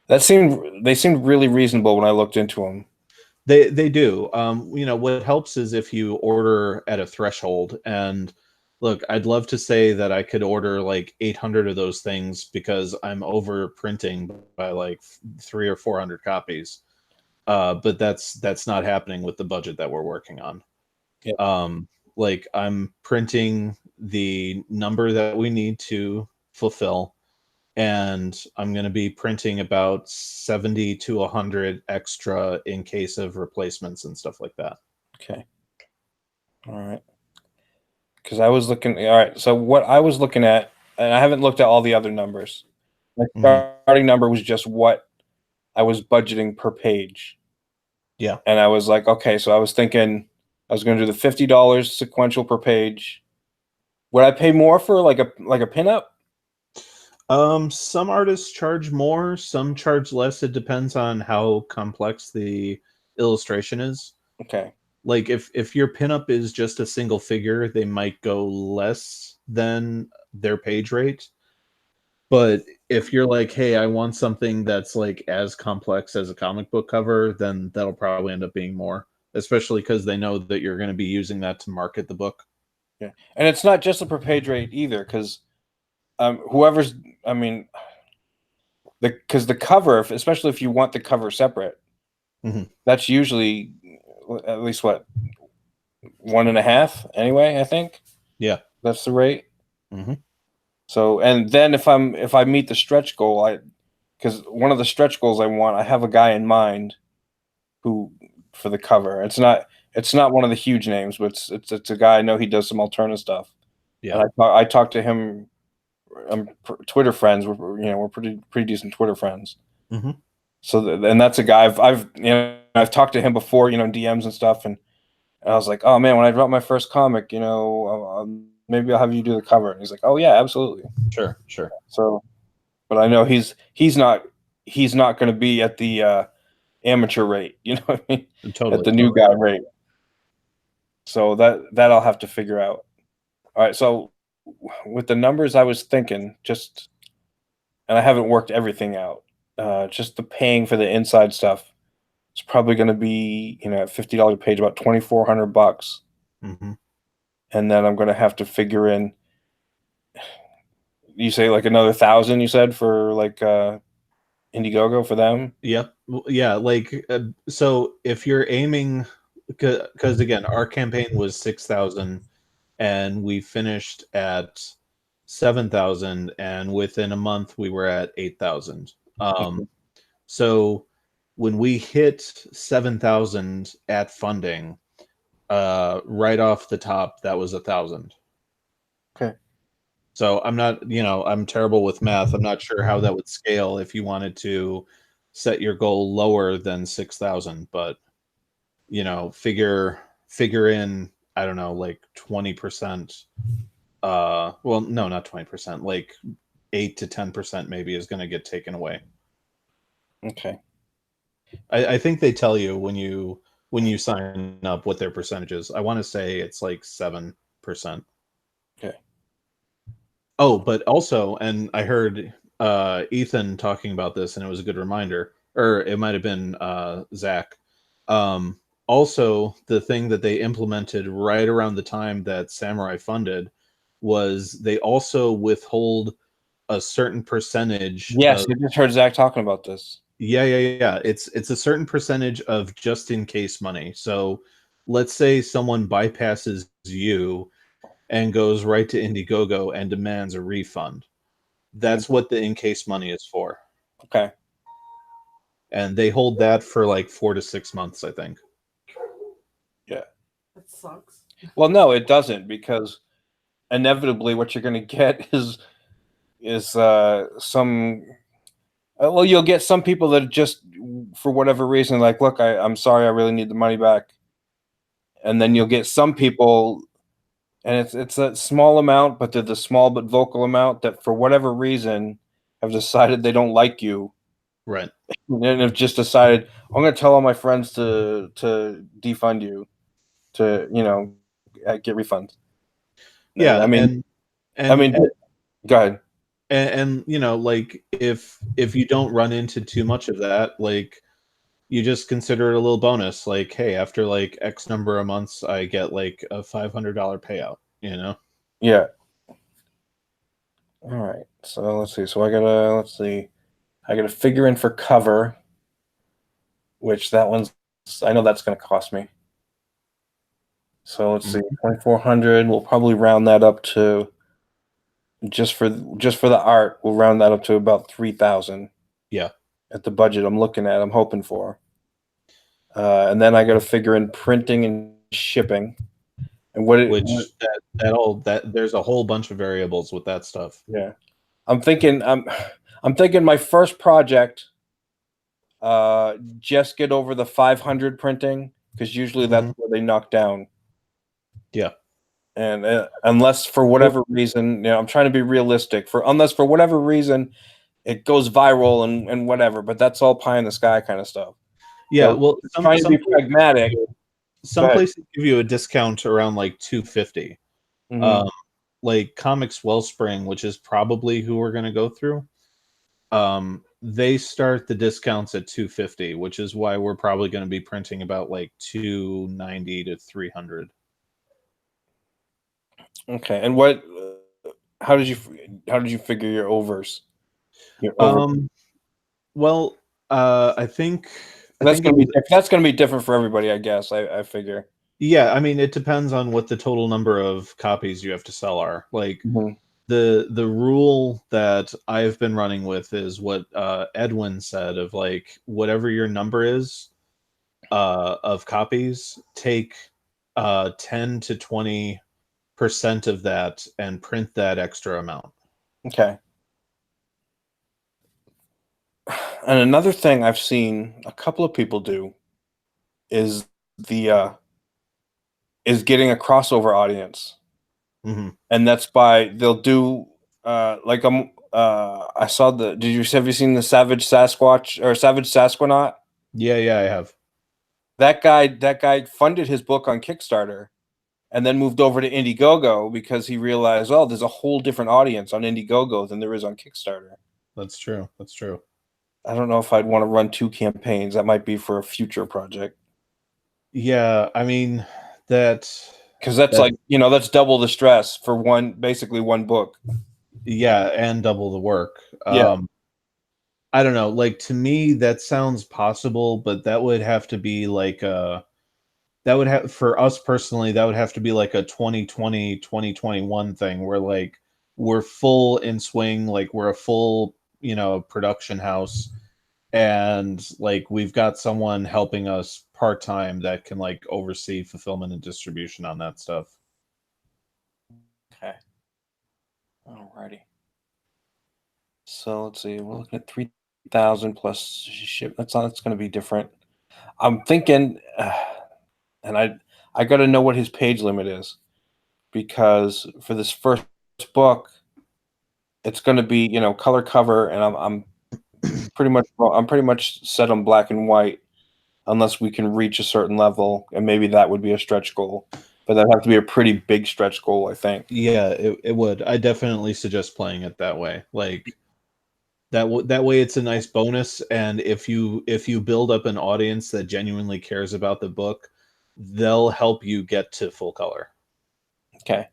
They seemed really reasonable when I looked into them. They do. What helps is if you order at a threshold. And look, I'd love to say that I could order like 800 of those things because I'm over printing by like 300 or 400 copies. But that's not happening with the budget that we're working on. Yeah. Like I'm printing the number that we need to fulfill, and I'm going to be printing about 70 to 100 extra in case of replacements and stuff like that. Okay. All right. Because I was looking. All right. So what I was looking at, and I haven't looked at all the other numbers. My Mhm. starting number was just what I was budgeting per page, Yeah. and I was like, okay. So I was thinking I was going to do the $50 sequential per page. Would I pay more for like a pinup? Some artists charge more, some charge less. It depends on how complex the illustration is. Okay. Like if your pinup is just a single figure, they might go less than their page rate. But if you're like, hey, I want something that's like as complex as a comic book cover, then that'll probably end up being more, especially because they know that you're going to be using that to market the book. Yeah. And it's not just a per page rate either, because whoever's, I mean, because the cover, especially if you want the cover separate, that's usually at least what, 1.5 anyway. I think. Yeah, that's the rate. Mm-hmm. So, and then if I meet the stretch goal, because one of the stretch goals I have a guy in mind who for the cover. It's not one of the huge names, but it's a guy I know. He does some alternative stuff. Yeah, And I talked to him. Twitter friends. We're pretty decent Twitter friends. Mm-hmm. So and that's a guy I've talked to him before, DMs and stuff, and I was like, oh man, when I drop my first comic, maybe I'll have you do the cover. And he's like, oh yeah, absolutely. Sure. So, but I know he's not going to be at the amateur rate, you know what I mean? Totally. At the new guy rate. So that I'll have to figure out. All right, so with the numbers I was thinking, and I haven't worked everything out. Just the paying for the inside stuff. It's probably going to be, at $50 a page, about $2,400. Mm-hmm. And then I'm going to have to figure in. You say like another 1,000. You said for like Indiegogo for them. Yep. Yeah. Like, so if you're aiming, because again, our campaign was 6,000, and we finished at 7,000, and within a month we were at 8,000. So when we hit 7,000 at funding, right off the top, that was 1,000. Okay. So I'm not, I'm terrible with math. I'm not sure how that would scale if you wanted to set your goal lower than 6,000, but figure in, I don't know, like 20%. Well, no, not 20%, like 8 to 10% maybe is going to get taken away. Okay. I think they tell you when you sign up what their percentage is. I want to say it's like 7%. Okay. Oh, but also, and I heard Ethan talking about this, and it was a good reminder, or it might have been Zach. Also, the thing that they implemented right around the time that Samurai funded was they also withhold a certain percentage. Yes, I just heard Zach talking about this. Yeah. It's a certain percentage of just in case money. So let's say someone bypasses you and goes right to Indiegogo and demands a refund. That's what the in case money is for. Okay. And they hold that for like 4 to 6 months, I think. Yeah. That sucks. Well, no, it doesn't, because inevitably what you're going to get is some. Well, you'll get some people that just, for whatever reason, like, look, I'm sorry, I really need the money back. And then you'll get some people, and it's a small amount, but they're the small but vocal amount that, for whatever reason, have decided they don't like you, Right. and have just decided, I'm going to tell all my friends to defund you, to get refunds. Yeah, I mean, go ahead. And like if you don't run into too much of that, like you just consider it a little bonus. Like, hey, after like X number of months, I get like a $500 payout. Yeah. All right. So let's see. So I gotta figure in for cover, which I know that's going to cost me. So let's see, 2,400. We'll probably round that up to, just for the art, we'll round that up to about 3,000. Yeah. At the budget I'm hoping for. And then I got to figure in printing and shipping, and there's a whole bunch of variables with that stuff. Yeah, I'm thinking my first project, just get over the 500 printing, because usually that's where they knock down. Yeah. And unless for whatever reason, I'm trying to be realistic. Unless for whatever reason it goes viral and whatever, but that's all pie in the sky kind of stuff. Yeah, So well, trying to be pragmatic. Some places give you a discount around like $250. Like Comics Wellspring, which is probably who we're going to go through. They start the discounts at $250, which is why we're probably going to be printing about like $290 to $300. Okay, and how did you figure your overs? Well, I think That's gonna be different for everybody, I guess. I figure. yeah, I mean, it depends on what the total number of copies you have to sell are. Like Mhm. the rule that I've been running with is what Edwin said of like whatever your number is of copies, take 10 to 20% of that and print that extra amount. Okay. And another thing I've seen a couple of people do is the is getting a crossover audience, Hmm. and that's by they'll do like I saw the have you seen the Savage Sasquatch or Savage Sasquanaut? Yeah, yeah, I have. That guy funded his book on Kickstarter and then moved over to Indiegogo because he realized, oh, there's a whole different audience on Indiegogo than there is on Kickstarter. That's true. That's true. I don't know if I'd want to run two campaigns. That might be for a future project. Yeah, I mean that Because that's that like, that's double the stress for basically one book. yeah, and double the work. Yeah. I don't know. Like to me, that sounds possible, but that would have to be like that would have for us personally, that would have to be like a 2020 2021 thing where like we're full in swing, like we're a full, production house, and like we've got someone helping us part-time that can like oversee fulfillment and distribution on that stuff. Okay. Alrighty. So let's see. We're looking at 3,000 plus ship. That's going to be different. I'm thinking, and I got to know what his page limit is because for this first book, it's going to be color cover, and I'm pretty much set on black and white unless we can reach a certain level, and maybe that would be a stretch goal. But that'd have to be a pretty big stretch goal, I think. Yeah, it would. I definitely suggest playing it that way. Like that way it's a nice bonus, and if you build up an audience that genuinely cares about the book, they'll help you get to full color. Okay.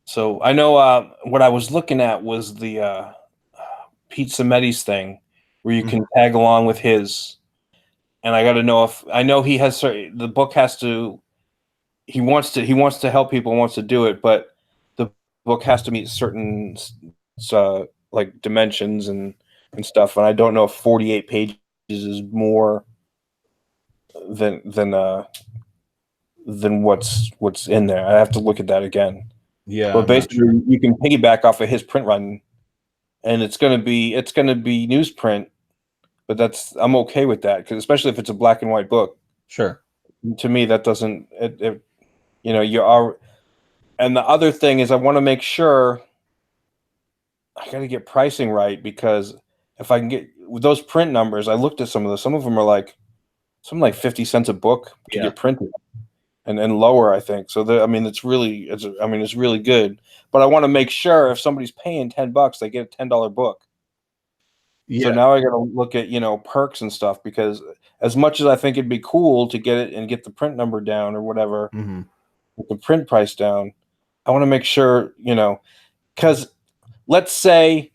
So I know what I was looking at was the Pete Sametti's thing, where you can tag along with his. And I got to know if I know he has the book has to. He wants to help people, wants to do it, but the book has to meet certain like dimensions and stuff. And I don't know if 48 pages is more than than what's in there. I have to look at that again. Yeah, But I'm not basically, sure. you can piggyback off of his print run, and it's gonna be newsprint. But I'm okay with that because especially if it's a black and white book. Sure. To me, that doesn't you are. And the other thing is, I want to make sure I got to get pricing right because if I can get with those print numbers, I looked at some of those. Some of them are like 50 cents a book to Yeah. get printed. And lower, I think. So I mean, it's really good. But I want to make sure if somebody's paying $10, they get a $10 book. So Yeah. now I got to look at perks and stuff because as much as I think it'd be cool to get it and get the print number down or whatever, Hmm. get the print price down, I want to make sure because let's say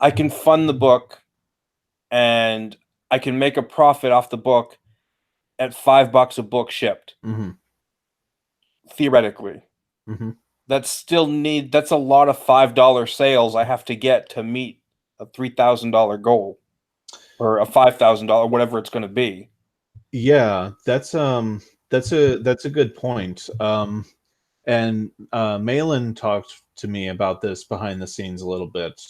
I can fund the book and I can make a profit off the book at $5 a book shipped Hmm. theoretically. Hmm. That's a lot of $5 sales I have to get to meet a $3,000 goal or a $5,000, whatever it's going to be. Yeah, that's a good point. And Malin talked to me about this behind the scenes a little bit.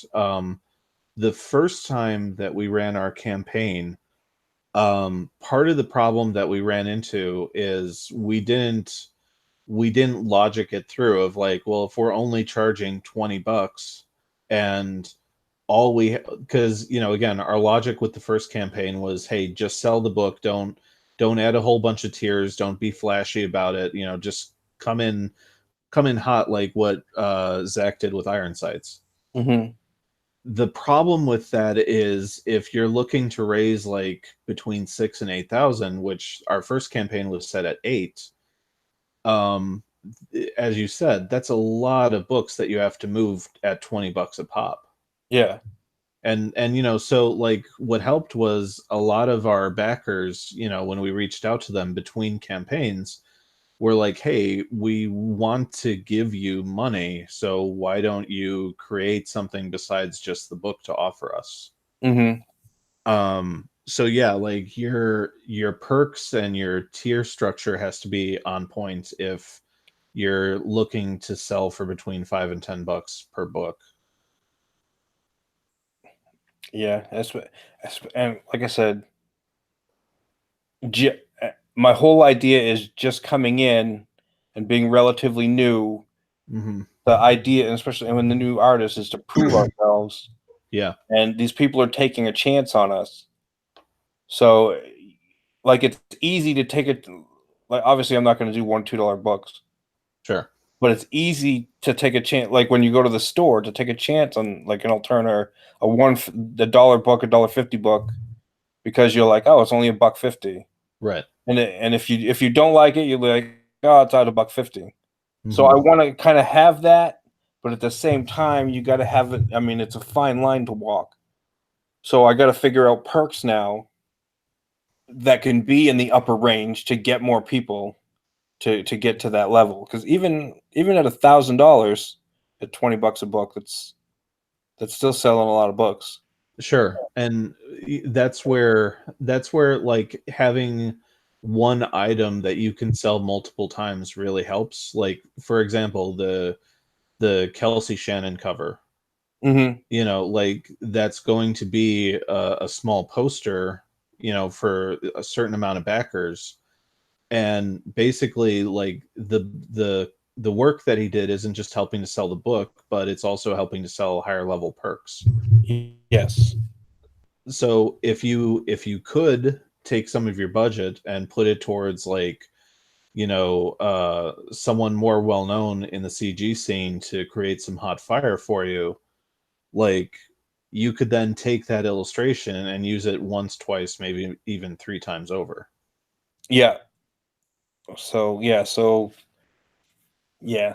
The first time that we ran our campaign, part of the problem that we ran into is we didn't logic it through of like, well, if we're only charging $20 and all we because again, our logic with the first campaign was, hey, just sell the book, don't add a whole bunch of tiers, don't be flashy about it, just come in hot like what Zach did with Iron Sights. Mm-hmm. The problem with that is if you're looking to raise like between 6 and 8,000, which our first campaign was set at 8, um as you said, that's a lot of books that you have to move at $20 a pop. Yeah. And you know, so like what helped was a lot of our backers, you know, when we reached out to them between campaigns, were like, hey, we want to give you money, so why don't you create something besides just the book to offer us? Mm-hmm. So yeah, like your perks and your tier structure has to be on point if you're looking to sell for between $5 and $10 per book. Yeah, and like I said, my whole idea is just coming in and being relatively new. Hmm. The idea, and especially when the new artist, is to prove ourselves, Yeah, and these people are taking a chance on us. So, like, it's easy to take it. Like, obviously, I'm not going to do $1, $2 books, sure. but it's easy to take a chance. Like when you go to the store, to take a chance on like an alternative, the dollar book, $1.50 book, because you're like, oh, it's only $1.50. Right. And if you don't like it, you're like, oh, it's out $1.50. So Hmm. I want to kind of have that, but at the same time, you got to have it. I mean, it's a fine line to walk. So I got to figure out perks now that can be in the upper range to get more people to get to that level. Because even at $1,000, at $20 a book, that's still selling a lot of books. Sure. And that's where like having one item that you can sell multiple times really helps. Like for example, the Kelsey Shannon cover. Mm-hmm. You know, like that's going to be a small poster, you know, for a certain amount of backers. And basically like the work that he did isn't just helping to sell the book, but it's also helping to sell higher level perks. Yes. So if you could take some of your budget and put it towards like, you know, someone more well known in the CG scene to create some hot fire for you, like you could then take that illustration and use it once, twice, maybe even three times over. Yeah. So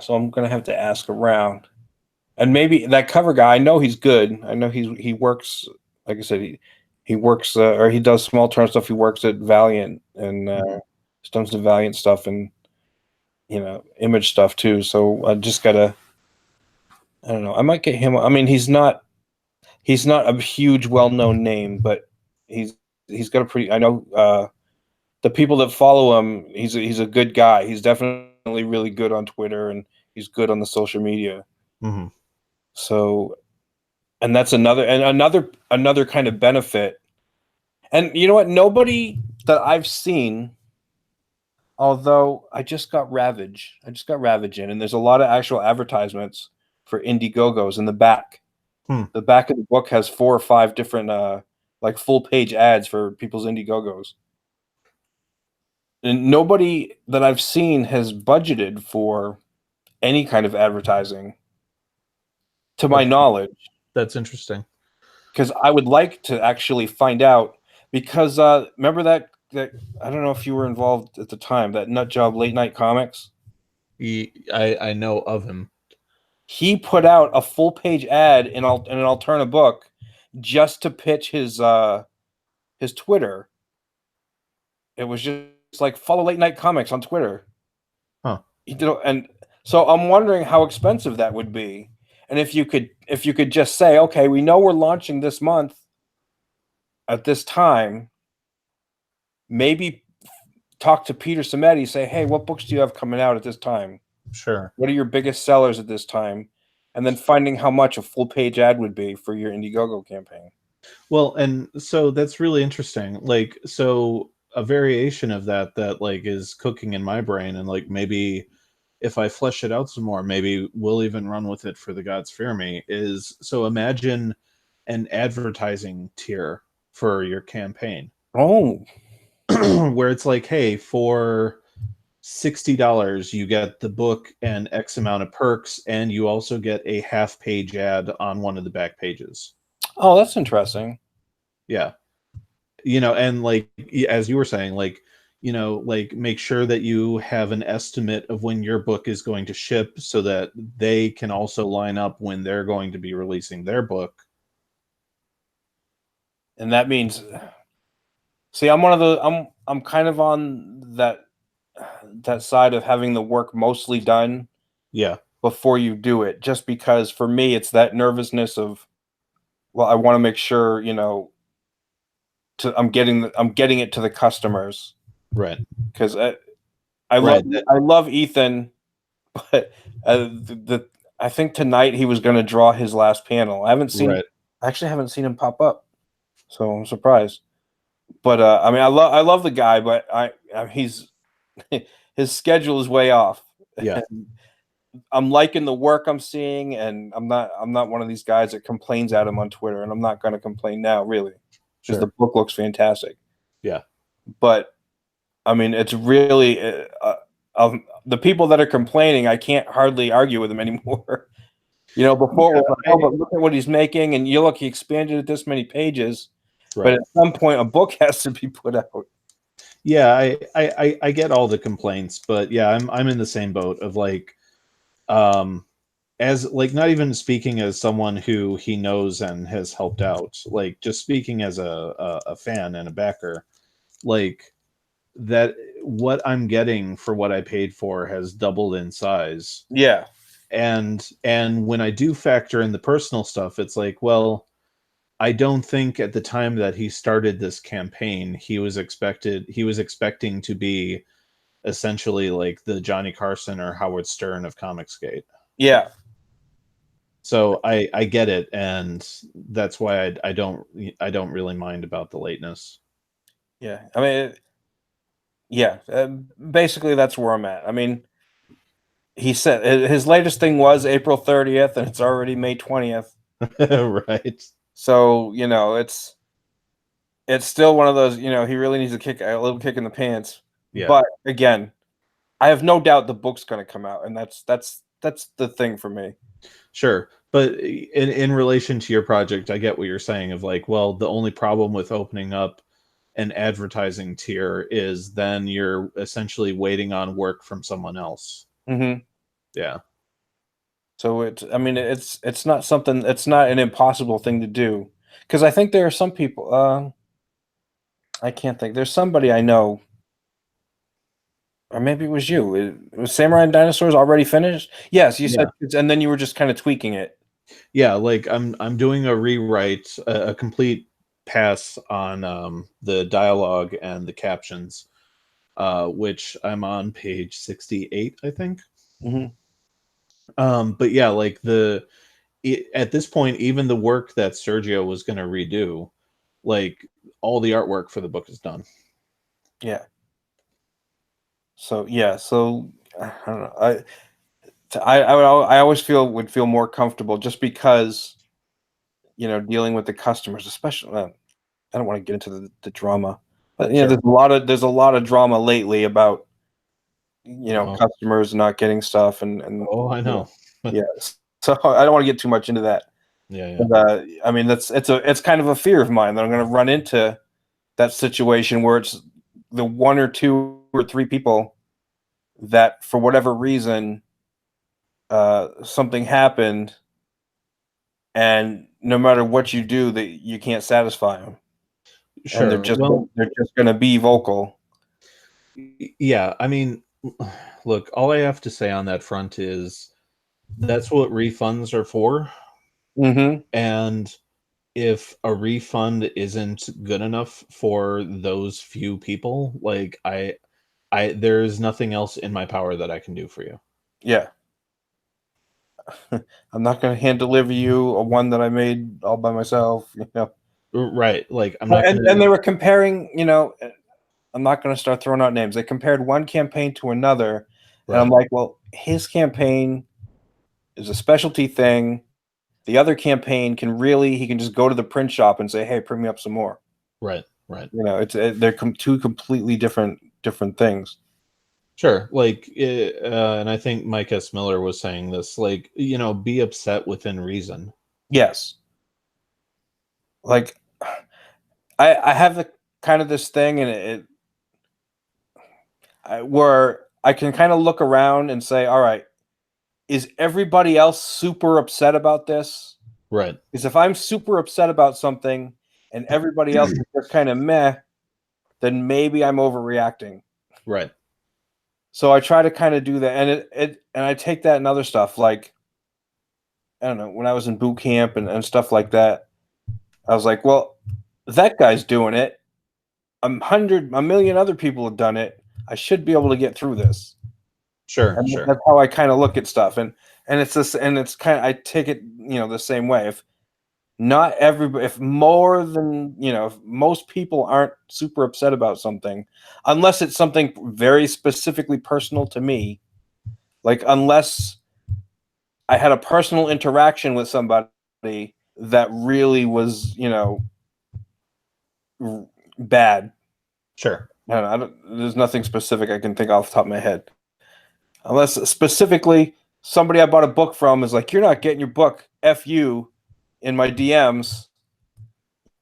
I'm gonna have to ask around, and maybe that cover guy. I know he's good. I know he works. Like I said, he works or he does small turn stuff. He works at Valiant and Mhm. he's done some Valiant stuff and image stuff too. So I just gotta. I don't know. I might get him. I mean, he's not a huge well known name, but he's he's got a pretty. I know the people that follow him. He's a good guy. He's definitely really good on Twitter and he's good on the social media. Mhm. So, and that's another kind of benefit. And you know what? Nobody that I've seen, although I just got Ravage in, and there's a lot of actual advertisements for Indiegogos in the back. Hmm. The back of the book has 4 or 5 different like full page ads for people's Indiegogos. And nobody that I've seen has budgeted for any kind of advertising, to my That's knowledge. that's interesting. Because I would like to actually find out. Because remember that I don't know if you were involved at the time, that nut job Late Night Comics. I know of him. He put out a full page ad in an alternate book just to pitch his Twitter. It was just like follow Late Night Comics on Twitter. Huh. He did, and so I'm wondering how expensive that would be, and if you could just say, okay, we know we're launching this month at this time, maybe talk to Peter Samedi, say, hey, what books do you have coming out at this time? Sure. What are your biggest sellers at this time? And then finding how much a full page ad would be for your Indiegogo campaign. Well, and so that's really interesting. Like, so a variation of that like is cooking in my brain, and like maybe if I flesh it out some more, maybe we'll even run with it for the Gods Fear Me. Is so imagine an advertising tier for your campaign, Oh, where it's like, hey, for $60 you get the book and X amount of perks, and you also get a half page ad on one of the back pages. oh, that's interesting. Yeah. You know, and like as you were saying, like, you know, like make sure that you have an estimate of when your book is going to ship so that they can also line up when they're going to be releasing their book. and that means, see, I'm one of the I'm kind of on that side of having the work mostly done Yeah. before you do it, just because for me it's that nervousness of, well, I want to make sure, I'm getting it to the customers, Right. because I Right. love Ethan, but I think tonight he was going to draw his last panel. I Right. actually haven't seen him pop up, so I'm surprised. But I mean, I love the guy, but he's his schedule is way off. Yeah. I'm liking the work I'm seeing, and I'm not one of these guys that complains at him on Twitter, and I'm not going to complain now, really, because the Sure. book looks fantastic. Yeah. But I mean, it's really the people that are complaining, I can't hardly argue with them anymore. Before it was like, oh, but look at what he's making, and he expanded it this many pages. Right. But at some point, a book has to be put out. Yeah, I get all the complaints, but yeah, I'm in the same boat of like, as like not even speaking as someone who he knows and has helped out, like just speaking as a fan and a backer, like that what I'm getting for what I paid for has doubled in size. Yeah. And when I do factor in the personal stuff, it's like, well, I don't think at the time that he started this campaign, he was expecting to be essentially like the Johnny Carson or Howard Stern of Comicsgate. Yeah. So I get it, and that's why I don't really mind about the lateness. Yeah. I mean, yeah. Basically, that's where I'm at. I mean, he said his latest thing was April 30th, and it's already May 20th. Right. So it's still one of those. He really needs a little kick in the pants. Yeah. But again, I have no doubt the book's going to come out, and that's the thing for me. Sure. But in relation to your project, I get what you're saying of like, well, the only problem with opening up an advertising tier is then you're essentially waiting on work from someone else. Mm-hmm. Yeah. So it's not something. It's not an impossible thing to do, because I think there are some people. I can't think. There's somebody I know, or maybe it was you. It was Samurai and Dinosaurs already finished? Yes, you said, and then you were just kind of tweaking it. Yeah, like I'm doing a rewrite, a complete pass on the dialogue and the captions, which I'm on page 68, I think. Mm-hmm. But yeah, like at this point, even the work that Sergio was going to redo, like all the artwork for the book is done. Yeah. So yeah, I don't know. I always would feel more comfortable, just because dealing with the customers, especially. I don't want to get into the drama, but Sure. there's a lot of drama lately about Oh. customers not getting stuff, and Oh, I know. Yeah. So I don't want to get too much into that. Yeah. But, I mean, it's kind of a fear of mine that I'm going to run into that situation where it's the one or two or three people that, for whatever reason, something happened, and no matter what you do, that you can't satisfy them. Sure. And they're just going to be vocal. Yeah, I mean, look, all I have to say on that front is that's what refunds are for. Mm-hmm. And if a refund isn't good enough for those few people, like there's nothing else in my power that I can do for you. Yeah. I'm not going to hand deliver you a one that I made all by myself, Right. Like I'm not and they were comparing, I'm not going to start throwing out names. They compared one campaign to another, and I'm like, well, his campaign is a specialty thing. The other campaign he can just go to the print shop and say, hey, print me up some more. Right. They're two completely different things. Sure. Like, and I think Mike S. Miller was saying this, like, be upset within reason. Yes. Like, I have the kind of this thing, and where I can kind of look around and say, all right, is everybody else super upset about this? Right. Because if I'm super upset about something, and everybody else is just kind of meh, then maybe I'm overreacting. Right. So I try to kind of do that, and I take that and other stuff, like, I don't know, when I was in boot camp and stuff like that, I was like, well, that guy's doing it. A million other people have done it. I should be able to get through this. Sure. And Sure. that's how I kind of look at stuff, and it's this, and it's kind of, I take it, the same way. If not everybody, if more than, if most people aren't super upset about something, unless it's something very specifically personal to me, like unless I had a personal interaction with somebody that really was, bad. Sure. I don't, there's nothing specific I can think off the top of my head. Unless specifically somebody I bought a book from is like, you're not getting your book, F you, in my DMs,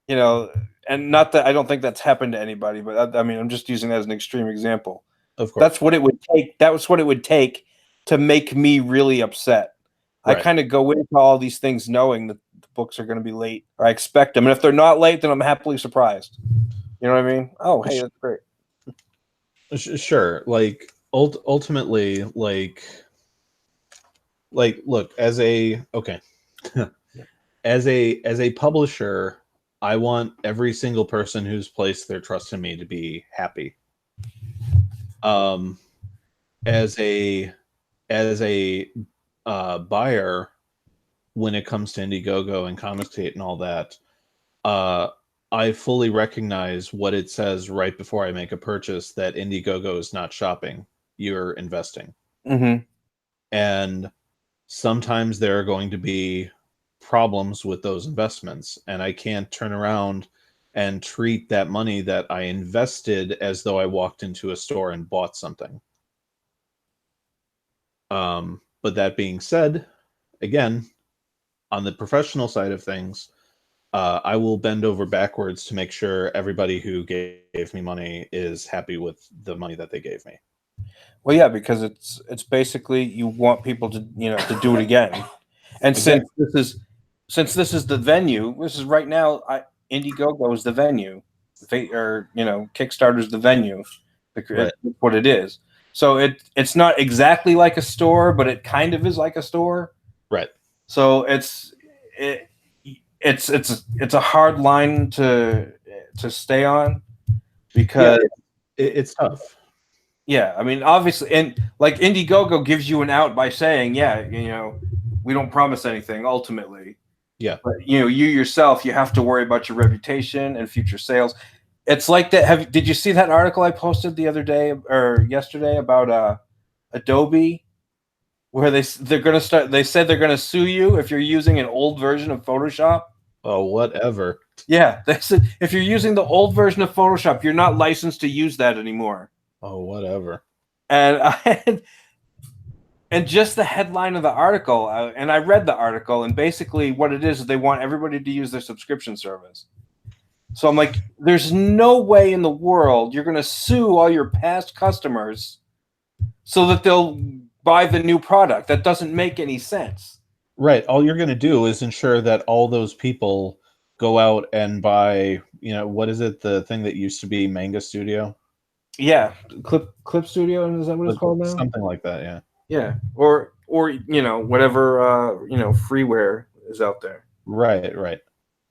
and not that I don't think that's happened to anybody, but I mean, I'm just using that as an extreme example. Of course. That's what it would take. That was what it would take to make me really upset. Right. I kind of go into all these things knowing that the books are going to be late, or I expect them. And if they're not late, then I'm happily surprised. You know what I mean? Oh, hey, that's great. Sure. Like ultimately, like look, as a as a publisher, I want every single person who's placed their trust in me to be happy. As a buyer, when it comes to Indiegogo and Comicsgate and all that, I fully recognize what it says right before I make a purchase, that Indiegogo is not shopping, you're investing. Mm-hmm. And sometimes there are going to be problems with those investments, and I can't turn around and treat that money that I invested as though I walked into a store and bought something. But that being said, again, on the professional side of things, I will bend over backwards to make sure everybody who gave me money is happy with the money that they gave me. Well, yeah, because it's basically, you want people to to do it again, and Exactly. since this is the venue, this is right now. Indiegogo is the venue, or Kickstarter's the venue. Right. It's what it is. So it's not exactly like a store, but it kind of is like a store. Right. So it's a hard line to stay on, because it's tough. Yeah, I mean, obviously, and like Indiegogo gives you an out by saying, yeah, we don't promise anything ultimately. Yeah. But you yourself, you have to worry about your reputation and future sales. It's like that. Did you see that article I posted the other day or yesterday about Adobe, where they're going to start? They said they're going to sue you if you're using an old version of Photoshop. Oh, whatever. Yeah, they said if you're using the old version of Photoshop, you're not licensed to use that anymore. Oh, whatever. And and just the headline of the article, and I read the article, and basically what it is they want everybody to use their subscription service. So I'm like, there's no way in the world you're going to sue all your past customers so that they'll buy the new product. That doesn't make any sense. Right. All you're going to do is ensure that all those people go out and buy, what is it? The thing that used to be Manga Studio? Yeah. Clip Studio, is that what it's called now? Something like that, yeah. Yeah. Or whatever, freeware is out there. Right.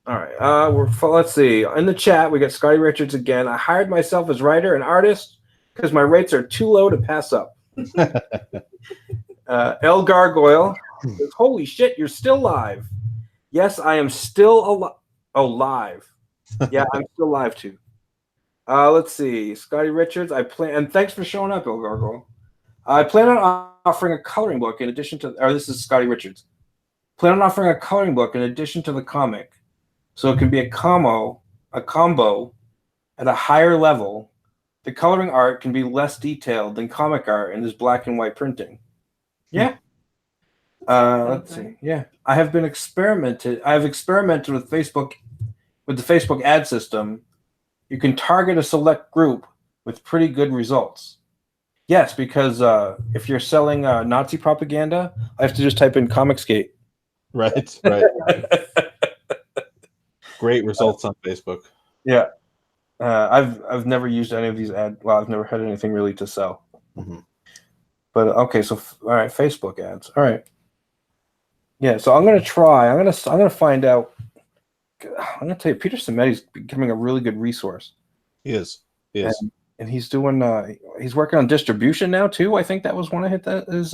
All right. Let's see. In the chat, we got Scotty Richards again. I hired myself as writer and artist because my rates are too low to pass up. El Gargoyle says, holy shit, you're still live. Yes, I am still alive. Oh, live. Yeah, I'm still live too. Let's see. Scotty Richards, and thanks for showing up, El Gargoyle. I plan on offering a coloring book in addition to, this is Scotty Richards. Plan on offering a coloring book in addition to the comic. So it can be a combo at a higher level. The coloring art can be less detailed than comic art and is black and white printing. Yeah. Let's see. Yeah. I have experimented with Facebook, with the Facebook ad system. You can target a select group with pretty good results. Yes, because if you're selling Nazi propaganda, I have to just type in Comicsgate. Right. Great results on Facebook. Yeah. I've never used any of these ads. Well, I've never had anything really to sell. Mm-hmm. But okay, so all right, Facebook ads. All right. Yeah, so I'm gonna try. I'm gonna find out. I'm gonna tell you, Peter Simeti's becoming a really good resource. He is. He is. And he's doing. He's working on distribution now too. I think that was one I hit that is.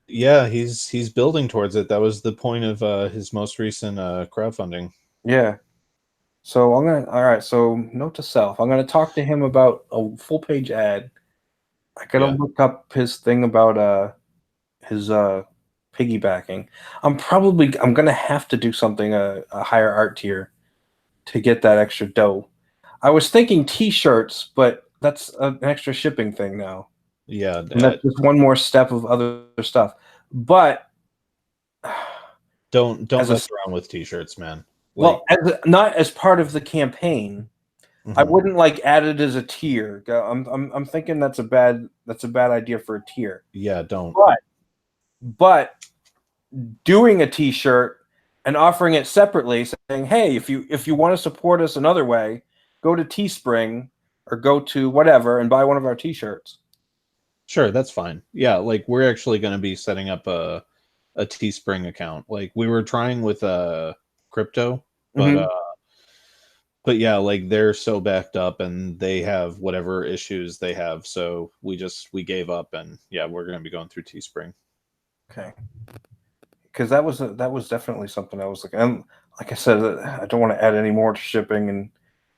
Yeah, he's building towards it. That was the point of his most recent crowdfunding. Yeah. So all right. So note to self: I'm gonna talk to him about a full page ad. I gotta look up his thing about his piggybacking. I'm gonna have to do something a higher art tier to get that extra dough. I was thinking t-shirts, but that's an extra shipping thing now. Yeah, And that's just one more step of other stuff. But don't mess around with t-shirts, man. Well, not as part of the campaign. I wouldn't like add it as a tier. I'm thinking that's a bad idea for a tier. Yeah, don't. But doing a t-shirt and offering it separately, saying, "Hey, if you want to support us another way, go to Teespring or go to whatever and buy one of our t-shirts." Sure, that's fine. Yeah, like we're actually going to be setting up a Teespring account. Like we were trying with crypto, but yeah, like they're so backed up and they have whatever issues they have, so we gave up, and yeah, we're going to be going through Teespring. Okay. Because that was definitely something I was like, like I said, I don't want to add any more to shipping, and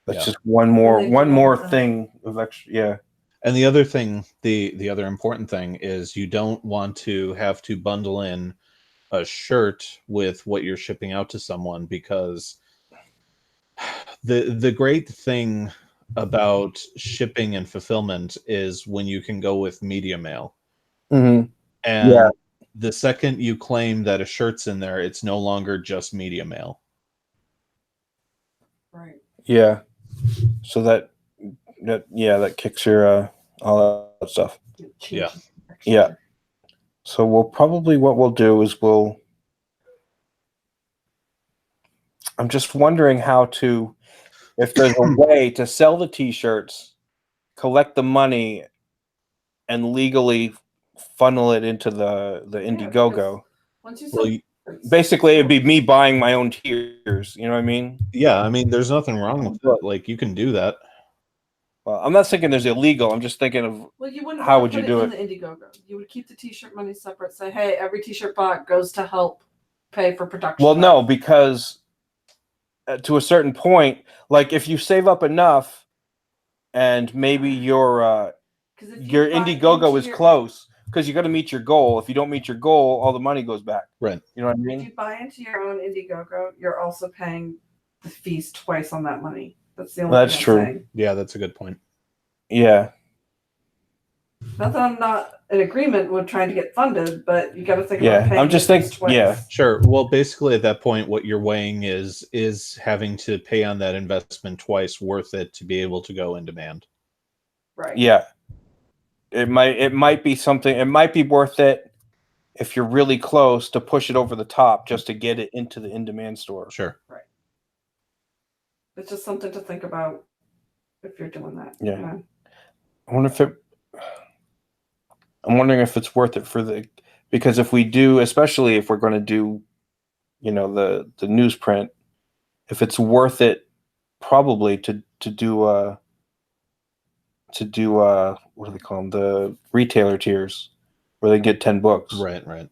that's just one more thing of extra. Yeah. And the other thing, the other important thing is you don't want to have to bundle in a shirt with what you're shipping out to someone, because the great thing about shipping and fulfillment is when you can go with media mail. Mm-hmm. And the second you claim that a shirt's in there, it's no longer just media mail. Right. Yeah. So that kicks your all that stuff. Yeah. Yeah. So what we'll do is I'm just wondering if there's a way to sell the t-shirts, collect the money, and legally funnel it into the Indiegogo. Once you basically it'd be me buying my own tiers, you know what I mean? Yeah, I mean there's nothing wrong with it. Like you can do that. Well, I'm not thinking there's illegal. I'm just thinking of how would you do it? In the Indiegogo, you would keep the t-shirt money separate. Say, hey, every t-shirt bought goes to help pay for production. Well, no, because to a certain point, like if you save up enough, and maybe your Indiegogo is close, because you got to meet your goal. If you don't meet your goal, all the money goes back. Right. You know what I mean? If you buy into your own Indiegogo, you're also paying the fees twice on that money. That's the only. That's true. Yeah, that's a good point. Yeah. Not that I'm not in agreement with trying to get funded, but you got to think about paying. I'm just thinking. Yeah. Sure. Well, basically, at that point, what you're weighing is having to pay on that investment twice worth it to be able to go in demand. Right. Yeah. It might be something. It might be worth it if you're really close to push it over the top just to get it into the in-demand store. Sure. Right. It's just something to think about if you're doing that. Yeah. I'm wondering if it's worth it because if we do, especially if we're going to do, the newsprint, if it's worth it, probably to do what do they call them, the retailer tiers, where they get 10 books. Right.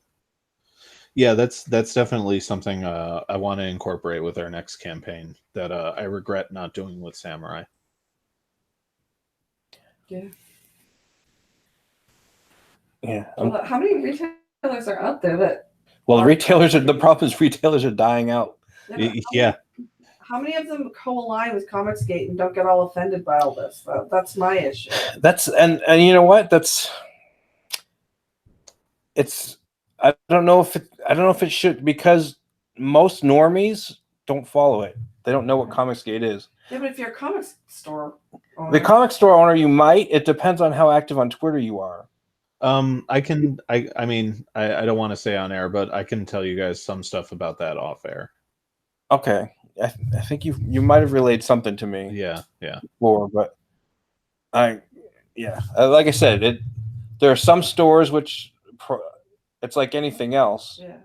Yeah, that's definitely something I want to incorporate with our next campaign that I regret not doing with Samurai. Yeah. Yeah. Well, how many retailers are out there that? Well, the problem is retailers are dying out. Yeah. How many of them co-align with Comicsgate and don't get all offended by all this? That's my issue. And you know what? I don't know if it should, because most normies don't follow it. They don't know what Comicsgate is. Yeah, but if you're a comics store owner, the comic store owner, you might. It depends on how active on Twitter you are. I mean, I don't want to say on air, but I can tell you guys some stuff about that off air. Okay. I think you might have relayed something to me Yeah. before, but like I said, there are some stores which it's like anything else. Yeah.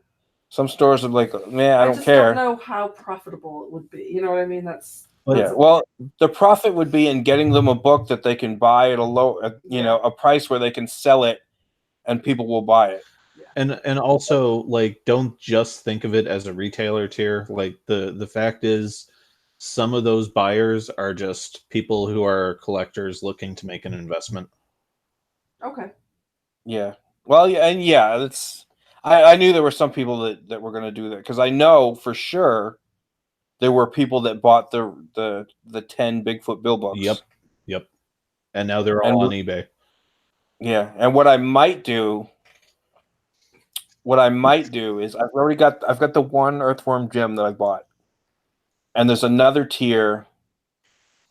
Some stores are like, man, I don't just care. don't know how profitable it would be. You know what I mean? That's Yeah. Well, the profit would be in getting them a book that they can buy at a low, a price where they can sell it, and people will buy it. And also, like, don't just think of it as a retailer tier. Like, the fact is, some of those buyers are just people who are collectors looking to make an investment. Okay. Yeah. Well, yeah, and that's. I knew there were some people that were going to do that, because I know for sure there were people that bought the 10 Bigfoot Bill books. Yep. And now they're all on eBay. Yeah, and what I might do is I've got the one Earthworm gem that I bought, and there's another tier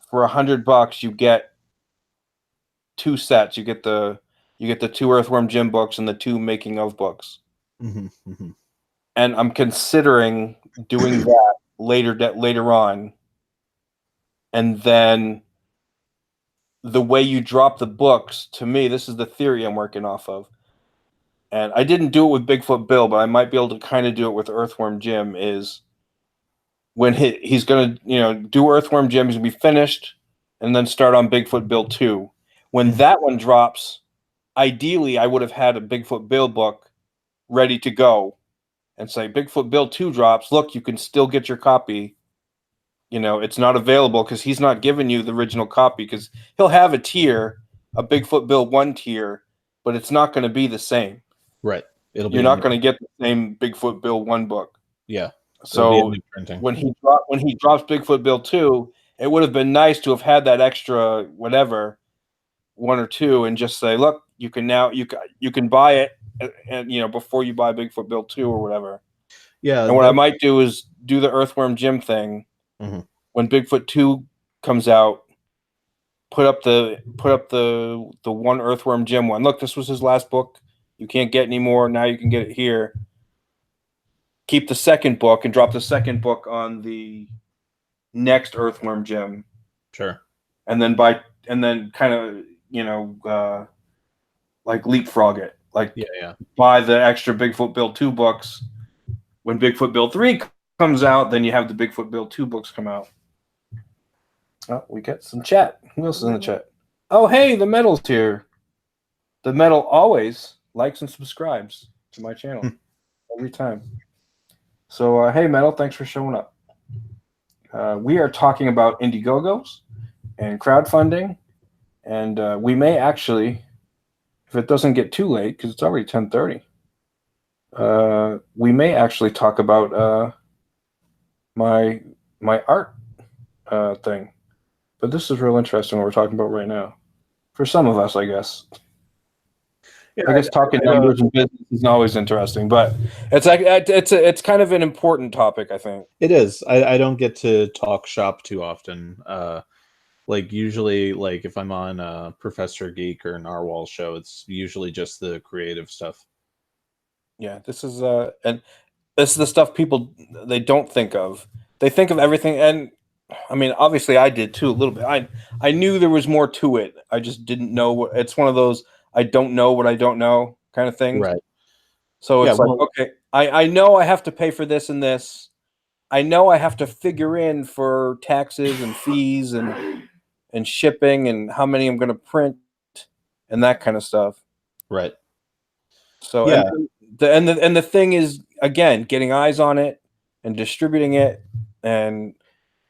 for $100. You get 2 sets. You get the 2 Earthworm gem books and the 2 making of books. Mm-hmm. And I'm considering doing that later on, and then the way you drop the books, to me, this is the theory I'm working off of. And I didn't do it with Bigfoot Bill, but I might be able to kind of do it with Earthworm Jim. Is when he's going to do Earthworm Jim, he's going to be finished, and then start on Bigfoot Bill 2. When that one drops, ideally I would have had a Bigfoot Bill book ready to go, and say Bigfoot Bill 2 drops. Look, you can still get your copy. It's not available because he's not giving you the original copy, because he'll have a tier, a Bigfoot Bill 1 tier, but it's not going to be the same. Right. You're not going to get the same Bigfoot Bill 1 book. Yeah. So when he drops Bigfoot Bill 2, it would have been nice to have had that extra whatever 1 or 2, and just say, look, you can buy it, and before you buy Bigfoot Bill 2 or whatever. Yeah. And what I might do is do the Earthworm Jim thing. Mm-hmm. When Bigfoot 2 comes out, put up the one Earthworm Jim one. Look, this was his last book. You can't get any more. Now you can get it here. Keep the second book and drop the second book on the next Earthworm Jim. Sure. And then kind of like leapfrog it. Like buy the extra Bigfoot Bill 2 books. When Bigfoot Bill 3 comes out, then you have the Bigfoot Bill 2 books come out. Oh, we get some chat. Who else is in the chat? Oh, hey, the Metal's here. The Metal always likes and subscribes to my channel every time. So, hey, Metal, thanks for showing up. We are talking about Indiegogos and crowdfunding, and we may actually, if it doesn't get too late, because it's already 10:30, we may actually talk about my art thing. But this is real interesting what we're talking about right now. For some of us, I guess. Yeah, I guess talking numbers and business isn't always interesting, but it's like it's kind of an important topic, I think. It is. I don't get to talk shop too often. Like usually, like if I'm on Professor Geek or Narwhal show, it's usually just the creative stuff. Yeah, this is the stuff people they don't think of. They think of everything, and I mean, obviously, I did too a little bit. I knew there was more to it. I just didn't know. It's one of those I don't know what I don't know kind of things. Right. So it's okay, I know I have to pay for this and this. I know I have to figure in for taxes and fees and shipping and how many I'm going to print and that kind of stuff. Right. So and the thing is, again, getting eyes on it and distributing it, and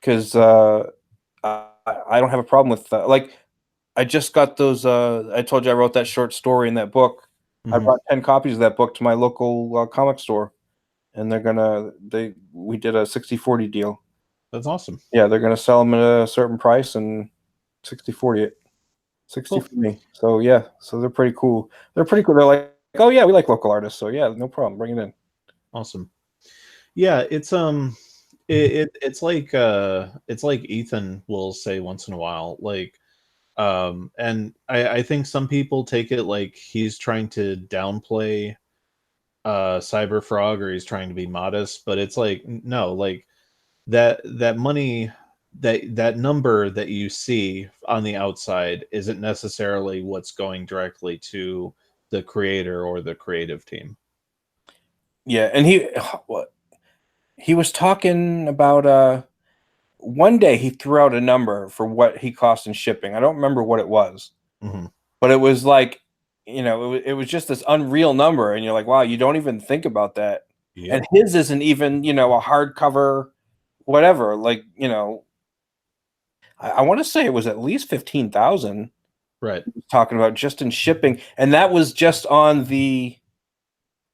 because I don't have a problem with that. Like, I just got those. I told you I wrote that short story in that book. I brought 10 copies of that book to my local comic store, and we did a 60-40 deal. That's awesome. Yeah, they're gonna sell them at a certain price and 60-40 it. 60 for me. So yeah, so they're pretty cool. They're like, oh yeah, we like local artists. So yeah, no problem. Bring it in. Awesome. Yeah, it's it's like Ethan will say once in a while, like, and I think some people take it like he's trying to downplay Cyberfrog, or he's trying to be modest, but it's like, no, like that money, that number that you see on the outside isn't necessarily what's going directly to the creator or the creative team. Yeah, and he was talking about one day he threw out a number for what he cost in shipping. I don't remember what it was, Mm-hmm. but it was like, it was just this unreal number, and you're like, wow, you don't even think about that. Yep. And his isn't even, a hardcover, whatever. Like, I want to say it was at least 15,000. Right. Talking about just in shipping, and that was just on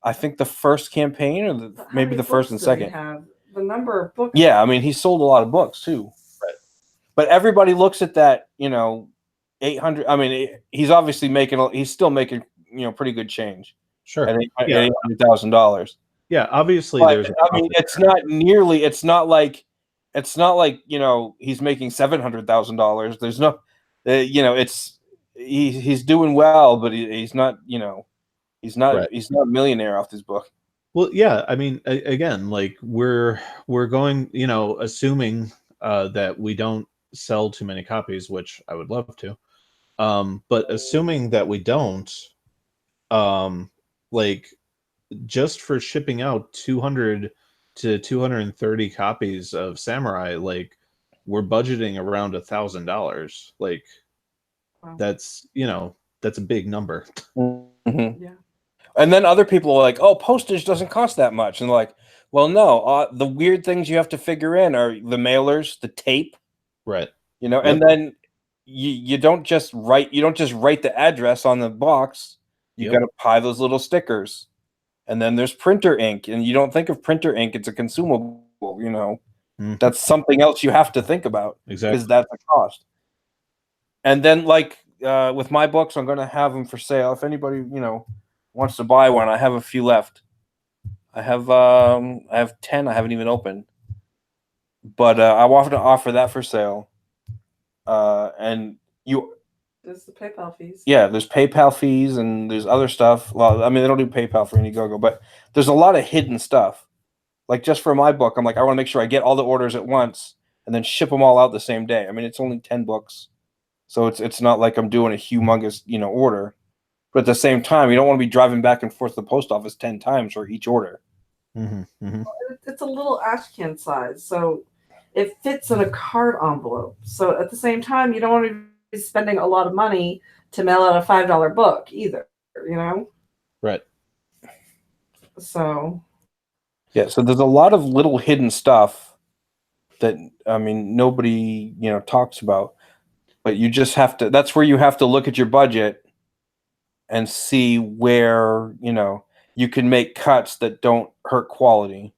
I think the first campaign, or But how maybe many the first books and did he second. have? The number of books. Yeah, I mean, he sold a lot of books too. Right. But everybody looks at that, 800. I mean, he's obviously he's still making, pretty good change. Sure. At Yeah. $800,000. Yeah. Obviously, But, there's. I mean, it's not nearly. It's not like he's making $700,000. There's no, it's he's doing well, but he's not. He's not. Right. He's not a millionaire off this book. Well, yeah. I mean, again, like we're going, assuming that we don't sell too many copies, which I would love to. But assuming that we don't, like just for shipping out 200 to 230 copies of Samurai, like we're budgeting around $1,000. Like Wow. that's a big number. Mm-hmm. Yeah. And then other people are like, "Oh, postage doesn't cost that much," and they're like, "Well, no. The weird things you have to figure in are the mailers, the tape, Right. and then you don't just write the address on the box. You got to buy those little stickers, and then there's printer ink, and you don't think of printer ink; it's a consumable. That's something else you have to think about, Exactly, because that's a cost. And then, like with my books, I'm going to have them for sale. If anybody wants to buy one, I have a few left. I have 10 I haven't even opened, but I want to offer that for sale. And There's the PayPal fees. yeah, there's PayPal fees and there's other stuff. Well, I mean, they don't do PayPal for Indiegogo, but there's a lot of hidden stuff. Like just for my book, I'm like, I want to make sure I get all the orders at once and then ship them all out the same day. I mean, it's only 10 books, so it's not like I'm doing a humongous order. But at the same time, you don't want to be driving back and forth to the post office 10 times for each order. It's a little ash can size, so it fits in a card envelope. So at the same time, you don't want to be spending a lot of money to mail out a $5 book either, Right. So. Yeah, so there's a lot of little hidden stuff that, I mean, nobody, talks about. But you just have to, that's where you have to look at your budget and see where, you can make cuts that don't hurt quality.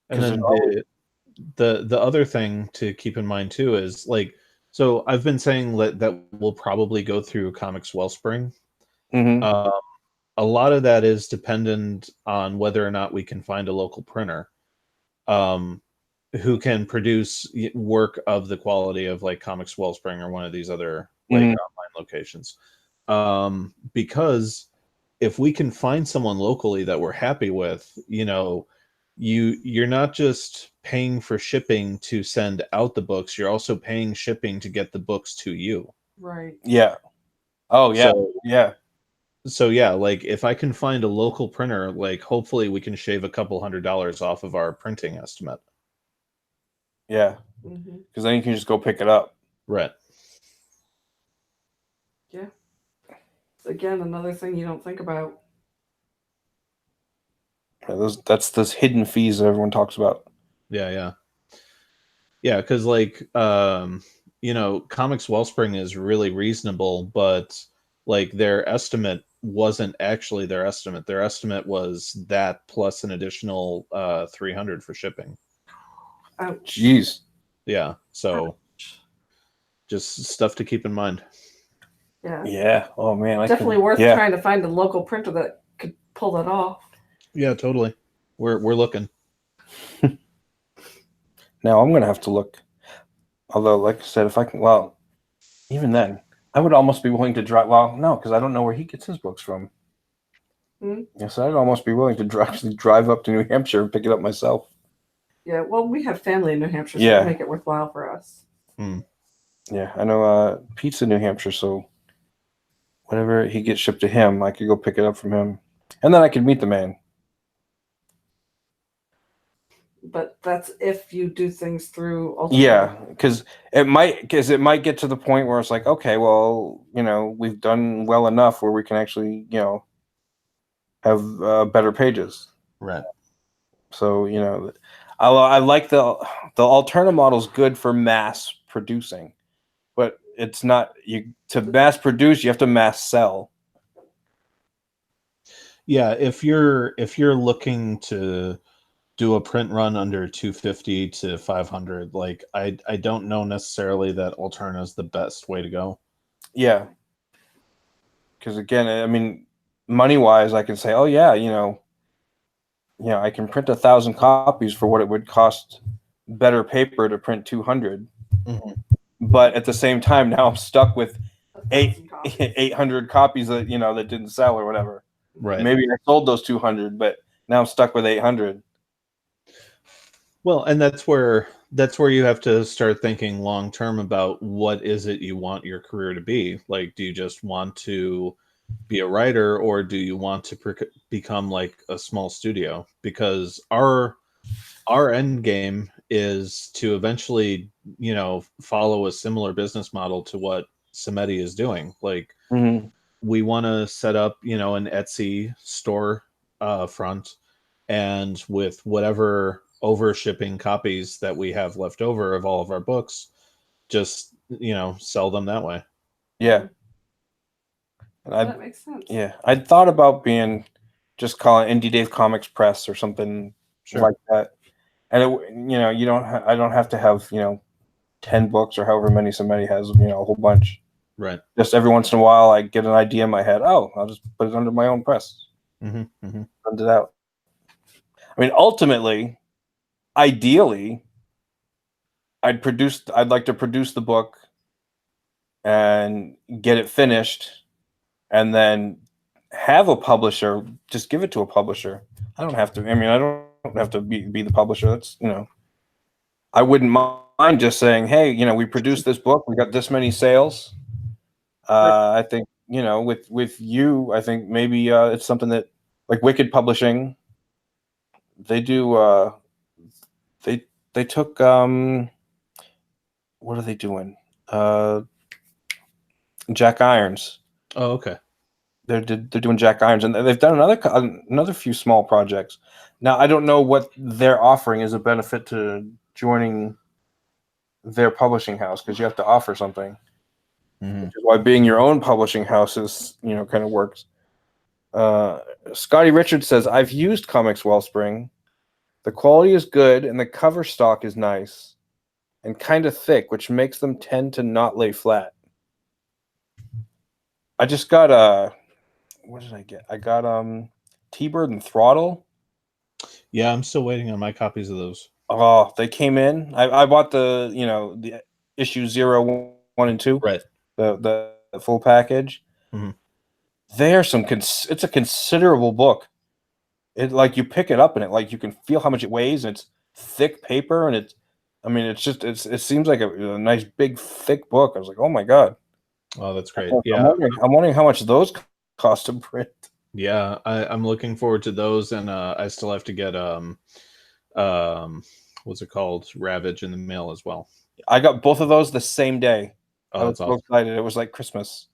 And then the other thing to keep in mind too is like, so I've been saying that we'll probably go through Comics Wellspring. Mm-hmm. A lot of that is dependent on whether or not we can find a local printer who can produce work of the quality of like Comics Wellspring or one of these other like online locations. Because if we can find someone locally that we're happy with, you're not just paying for shipping to send out the books, you're also paying shipping to get the books to you. Right. Yeah. Oh yeah. So yeah, like if I can find a local printer, like hopefully we can shave a couple $100 off of our printing estimate. Yeah. Because then you can just go pick it up. Right. Yeah. Again, another thing you don't think about. Yeah, that's those hidden fees that everyone talks about. Yeah, because like Comics Wellspring is really reasonable, but like their estimate wasn't actually their estimate. Their estimate was that plus an additional $300 for shipping. Oh, jeez. Yeah, so just stuff to keep in mind. Yeah. Oh man, definitely worth trying to find a local printer that could pull that off. Yeah, totally. We're looking. Now I'm gonna have to look. Although, like I said, if I can, well, even then, I would almost be willing to drive. Well, no, because I don't know where he gets his books from. Yes, I'd almost be willing to actually drive up to New Hampshire and pick it up myself. Yeah, well, we have family in New Hampshire, so Yeah. it'll make it worthwhile for us. Yeah, I know Pete's in New Hampshire, so whenever he gets shipped to him, I could go pick it up from him. And then I could meet the man. But that's if you do things through Ultimate. Yeah, because it might get to the point where it's like, okay, well, we've done well enough where we can actually, have better pages. Right. So, I like the alternative model is good for mass producing, but it's not to mass produce, you have to mass sell. Yeah, if you're looking to do a print run under 250 to 500, like I don't know necessarily that Alterna is the best way to go. Yeah. Because again, I mean, money wise, I can say, oh yeah, I can print 1,000 copies for what it would cost better paper to print 200. Mm-hmm. But at the same time, now I'm stuck with 1,000 copies. 800 copies that that didn't sell or whatever. Right. Maybe I sold those 200, but now I'm stuck with 800. Well, and that's where you have to start thinking long term about what is it you want your career to be. Like, do you just want to be a writer, or do you want to become like a small studio? Because our end game is to eventually, follow a similar business model to what Samedi is doing. Like, we want to set up, an Etsy store front, and with whatever over shipping copies that we have left over of all of our books, just sell them that way. Yeah. That makes sense. Yeah, I'd thought about just calling Indie Dave Comics Press or something like that. And I don't have to have 10 books or however many somebody has, a whole bunch. Right. Just every once in a while, I get an idea in my head. Oh, I'll just put it under my own press. Send it out. I mean, ultimately, ideally, I'd like to produce the book and get it finished, and then have a publisher. Just give it to a publisher. I don't have to. I mean, I don't have to be the publisher. That's I wouldn't mind just saying, hey, we produced this book. We got this many sales. I think with you, I think maybe it's something that, like Wicked Publishing, they do. They took what are they doing? Jack Irons. Oh, okay. They're doing Jack Irons, and they've done another few small projects. Now I don't know what they're offering as a benefit to joining their publishing house, because you have to offer something. Which is why being your own publishing house is kind of works. Scotty Richards says, I've used Comics Wellspring. The quality is good and the cover stock is nice and kind of thick, which makes them tend to not lay flat. I just got what did I get? I got T-Bird and Throttle. Yeah, I'm still waiting on my copies of those. Oh, they came in. I bought the the issue 0, 1, and 2. Right. The full package. There's it's a considerable book. It, like, you pick it up and it, you can feel how much it weighs, and it's thick paper, and it seems like a nice big thick book. I was like, oh my god. Oh, that's great. I'm wondering how much those cost to print. Yeah, I'm looking forward to those, and I still have to get what's it called, Ravage in the mail as well. I got both of those the same day. Oh, I was so excited. It was like Christmas.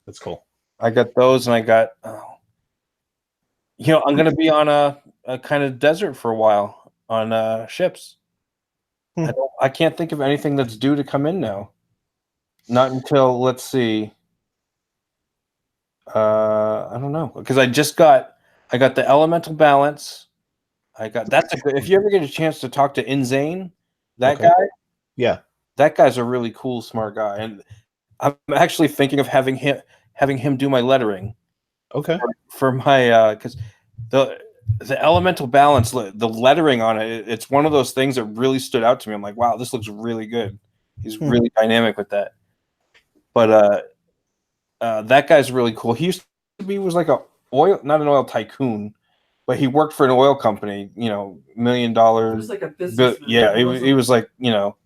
That's cool. I got those, and I got I'm going to be on a kind of desert for a while on ships. I can't think of anything that's due to come in now. Not until, let's see. I don't know, because I got the Elemental Balance. If you ever get a chance to talk to Inzane, that guy. Yeah. That guy's a really cool, smart guy, and I'm actually thinking of having him do my lettering. Okay. For my because the Elemental Balance, the lettering on it's one of those things that really stood out to me. I'm like, wow, this looks really good. He's really dynamic with that. But that guy's really cool. He was like not an oil tycoon, but he worked for an oil company, you know, $1 million. It was like a business. Yeah, he was like, you know,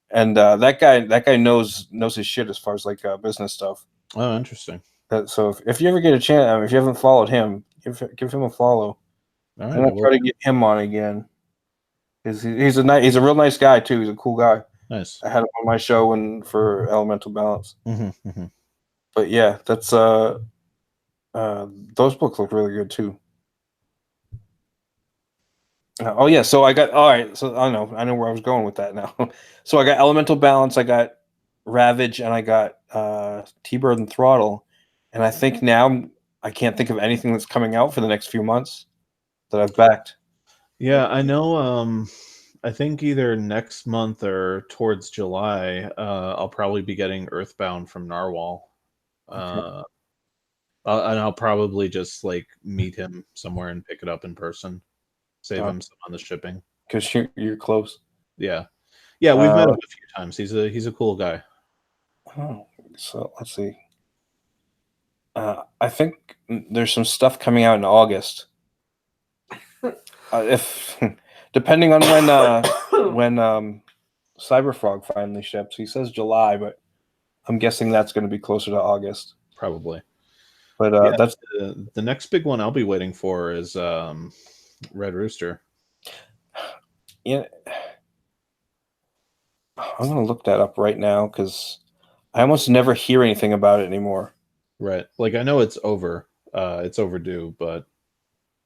and that guy knows his shit as far as like business stuff. Oh, interesting. So if you ever get a chance, I mean, if you haven't followed him, give him a follow. All right, I'm gonna try to get him on again. He's a real nice guy too. He's a cool guy. Nice. I had him on my show and for Elemental Balance. But yeah, that's those books look really good too. Oh yeah, so I got all right. So I know where I was going with that now. So I got Elemental Balance, I got Ravage, and I got T-Bird and Throttle, and I think now I can't think of anything that's coming out for the next few months that I've backed. Yeah, I know. I think either next month or towards July, I'll probably be getting Earthbound from Narwhal. Okay. And I'll probably just like meet him somewhere and pick it up in person, save him some on the shipping. Because you're close. Yeah, we've met him a few times. He's a cool guy. Oh, so let's see. I think there's some stuff coming out in August. If depending on when Cyberfrog finally ships, he says July, but I'm guessing that's going to be closer to August. Probably. But yeah, that's the next big one I'll be waiting for is Red Rooster. Yeah, I'm gonna look that up right now because I almost never hear anything about it anymore. Right, like I know it's over, it's overdue, but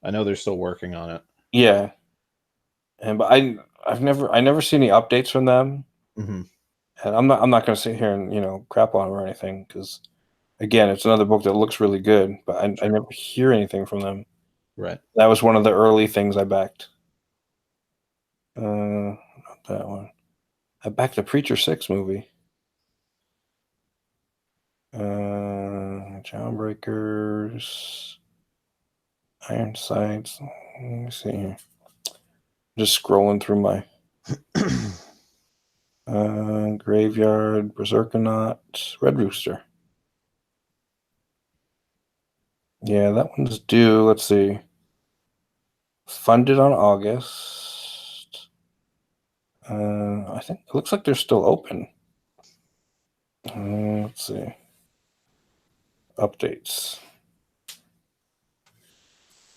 I know they're still working on it. Yeah, but I never see any updates from them, and I'm not gonna sit here and crap on them or anything because again, it's another book that looks really good, but I never hear anything from them. Right, that was one of the early things I backed. Not that one. I backed the Preacher 6 movie. Jawbreakers, Ironsides. Let me see here. Just scrolling through my Graveyard, Berserkernaut, Red Rooster. Yeah, that one's due. Let's see. Funded on August. I think it looks like they're still open. Let's see. Updates.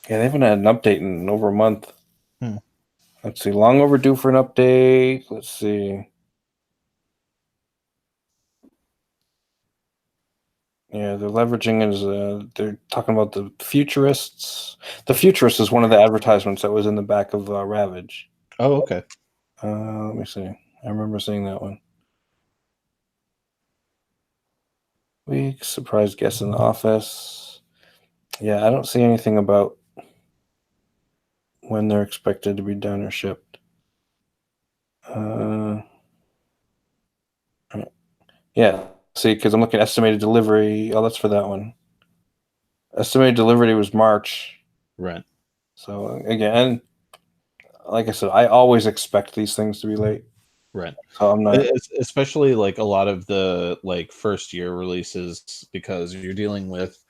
Yeah, they haven't had an update in over a month. Let's see. Long overdue for an update. Let's see. Yeah, they're leveraging they're talking about the Futurists. The Futurist is one of the advertisements that was in the back of Ravage. Oh, okay. Let me see. I remember seeing that one. Week surprise guest in the office. Yeah, I don't see anything about when they're expected to be done or shipped. Yeah, see, because I'm looking at estimated delivery. Oh, that's for that one. Estimated delivery was March. Right. So again, like I said, I always expect these things to be late. Right. So I'm not, especially like a lot of the like first year releases, because you're dealing with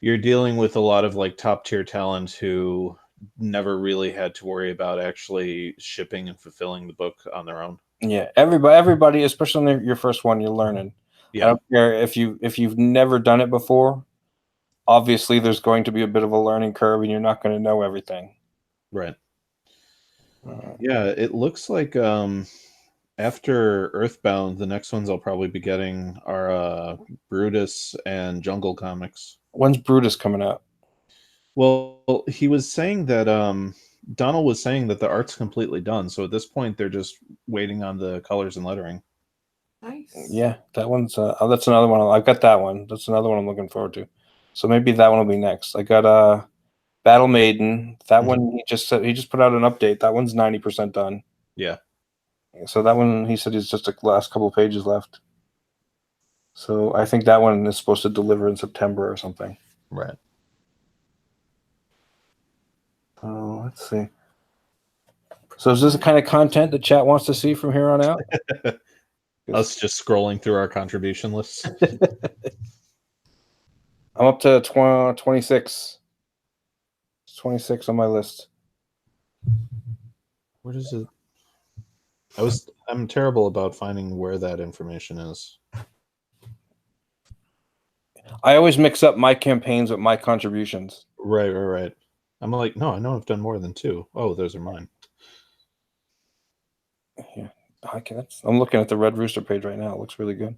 a lot of like top tier talent who never really had to worry about actually shipping and fulfilling the book on their own. Yeah, everybody, especially on your first one, you're learning. Yeah. I don't care if you've never done it before. Obviously, there's going to be a bit of a learning curve, and you're not going to know everything. Right. Yeah, it looks like after Earthbound, the next ones I'll probably be getting are Brutus and Jungle Comics. When's Brutus coming out? Well, he was saying that Donald was saying that the art's completely done, so at this point they're just waiting on the colors and lettering. Nice. Yeah, that one's that's another one. I've got that one. That's another one I'm looking forward to. So maybe that one will be next. I got Battle Maiden. That one he just put out an update. That one's 90% done. Yeah. So that one he said he's just the last couple of pages left. So I think that one is supposed to deliver in September or something. Right. Oh, let's see. So is this the kind of content the chat wants to see from here on out? Us just scrolling through our contribution lists. I'm up to 26. 26 on my list. Where does it? I'm terrible about finding where that information is. I always mix up my campaigns with my contributions. Right. I'm like, no, I know I've done more than 2. Oh, those are mine. Yeah, I'm looking at the Red Rooster page right now. It looks really good.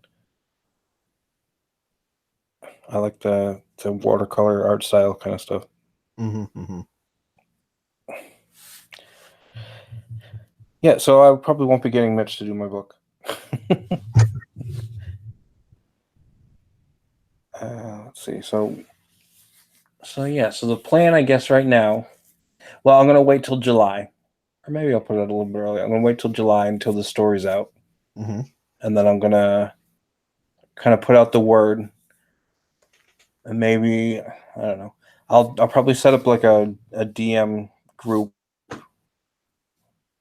I like the watercolor art style kind of stuff. Yeah, so I probably won't be getting Mitch to do my book. Let's see. So the plan, I guess, right now. Well, I'm gonna wait till July, or maybe I'll put it a little bit early. I'm gonna wait till July until the story's out, and then I'm gonna kind of put out the word, and maybe I don't know. I'll probably set up like a DM group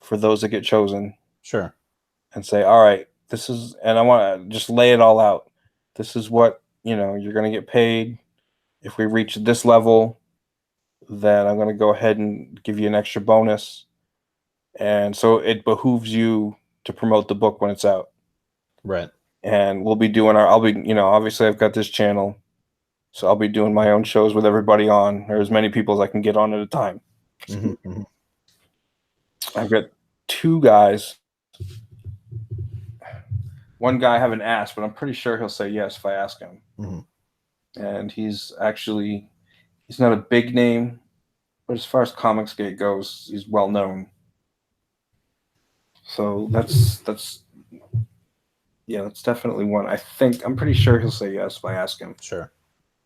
for those that get chosen. Sure. And say, all right, this is, and I want to just lay it all out. This is what, you're going to get paid. If we reach this level, then I'm going to go ahead and give you an extra bonus. And so it behooves you to promote the book when it's out. Right. And we'll be doing obviously I've got this channel. So I'll be doing my own shows with everybody on, or as many people as I can get on at a time. I've got 2 guys. One guy I haven't asked, but I'm pretty sure he'll say yes if I ask him. And he's not a big name, but as far as Comicsgate goes, he's well known. So that's definitely one. I'm pretty sure he'll say yes if I ask him. Sure.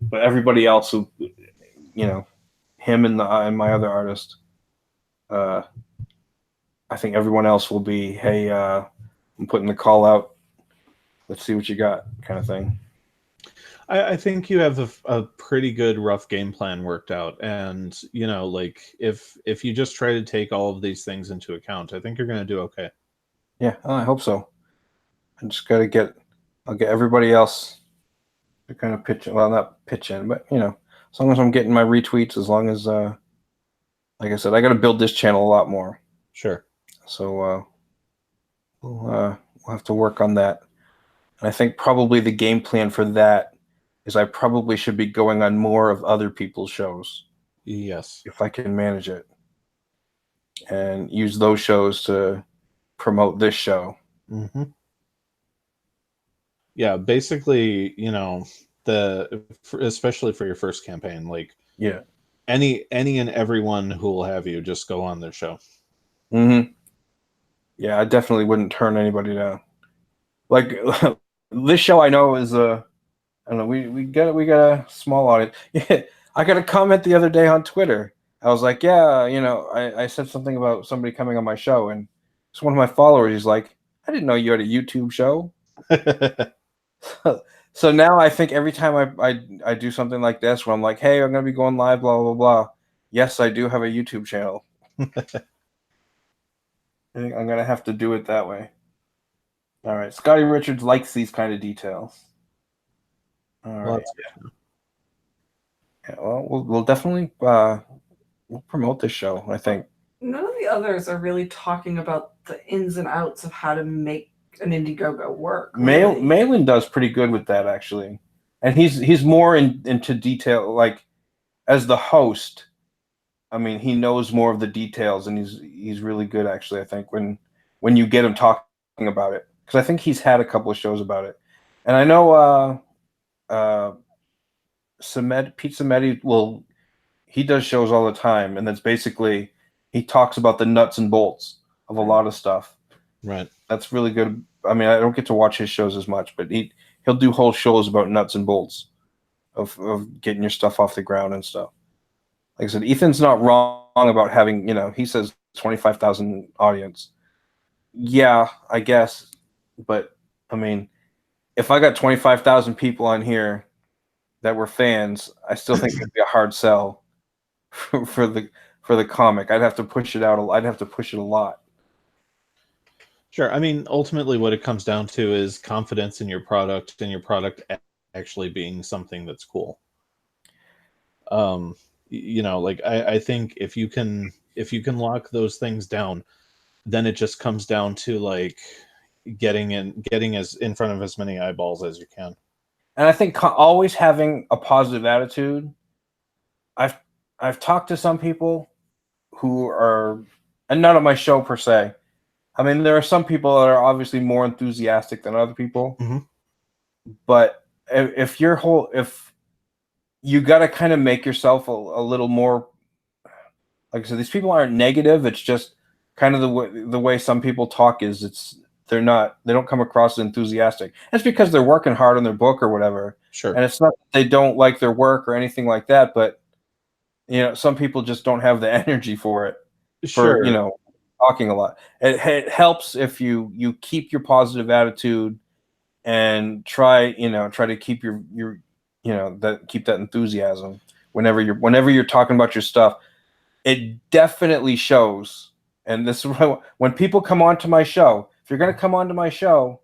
But everybody else who, him and my other artist, I think everyone else will be, hey, I'm putting the call out. Let's see what you got, kind of thing. I think you have a pretty good rough game plan worked out, and like if you just try to take all of these things into account, I think you're going to do okay. Yeah, I hope so. I just got to I'll get everybody else to kind of pitch. Well, not pitch in, but as long as I'm getting my retweets, as long as, like I said, I got to build this channel a lot more. Sure. So we'll have to work on that. And I think probably the game plan for that is I probably should be going on more of other people's shows. Yes. If I can manage it. And use those shows to promote this show. Yeah, basically, especially for your first campaign, like any and everyone who will have you just go on their show. Yeah, I definitely wouldn't turn anybody down. Like this show, I know is I don't know. We got a small audience. Yeah, I got a comment the other day on Twitter. I was like, yeah, I said something about somebody coming on my show, and it's one of my followers. He's like, I didn't know you had a YouTube show. So now I think every time I do something like this, where I'm like, hey, I'm gonna be going live, blah blah blah. Yes, I do have a YouTube channel. I think I'm gonna have to do it that way. All right, Scotty Richards likes these kind of details. All right. Yeah, well, we'll definitely we'll promote this show, I think. None of the others are really talking about the ins and outs of how to make an Indiegogo work. Really. Malin does pretty good with that, actually, and he's more into detail. Like as the host, I mean, he knows more of the details, and he's really good, actually. I think when you get him talking about it, because I think he's had a couple of shows about it, and I know Pete Samedi he does shows all the time, and that's basically he talks about the nuts and bolts of a lot of stuff. Right. That's really good. I mean, I don't get to watch his shows as much, but he'll do whole shows about nuts and bolts of getting your stuff off the ground and stuff. Like I said, Ethan's not wrong about having, he says 25,000 audience. Yeah, I guess. But I mean, if I got 25,000 people on here that were fans, I still think it'd be a hard sell for the comic. I'd have to push it out. I'd have to push it a lot. Sure. I mean, ultimately what it comes down to is confidence in your product and your product actually being something that's cool. you know, like I think if you can lock those things down, then it just comes down to like getting as in front of as many eyeballs as you can. And I think always having a positive attitude. I've I've talked to some people who are, and not on my show per se. I mean, there are some people that are obviously more enthusiastic than other people, Mhm. but if you got to kind of make yourself a little more, like I said, these people aren't negative. It's just kind of the way some people talk is they don't come across as enthusiastic. It's because they're working hard on their book or whatever, Sure. and it's not that they don't like their work or anything like that, but some people just don't have the energy for it. For Sure. talking a lot. It helps if you keep your positive attitude and try to keep your keep that enthusiasm whenever you're talking about your stuff. It definitely shows. And this is when people come onto my show. If you're going to come onto my show,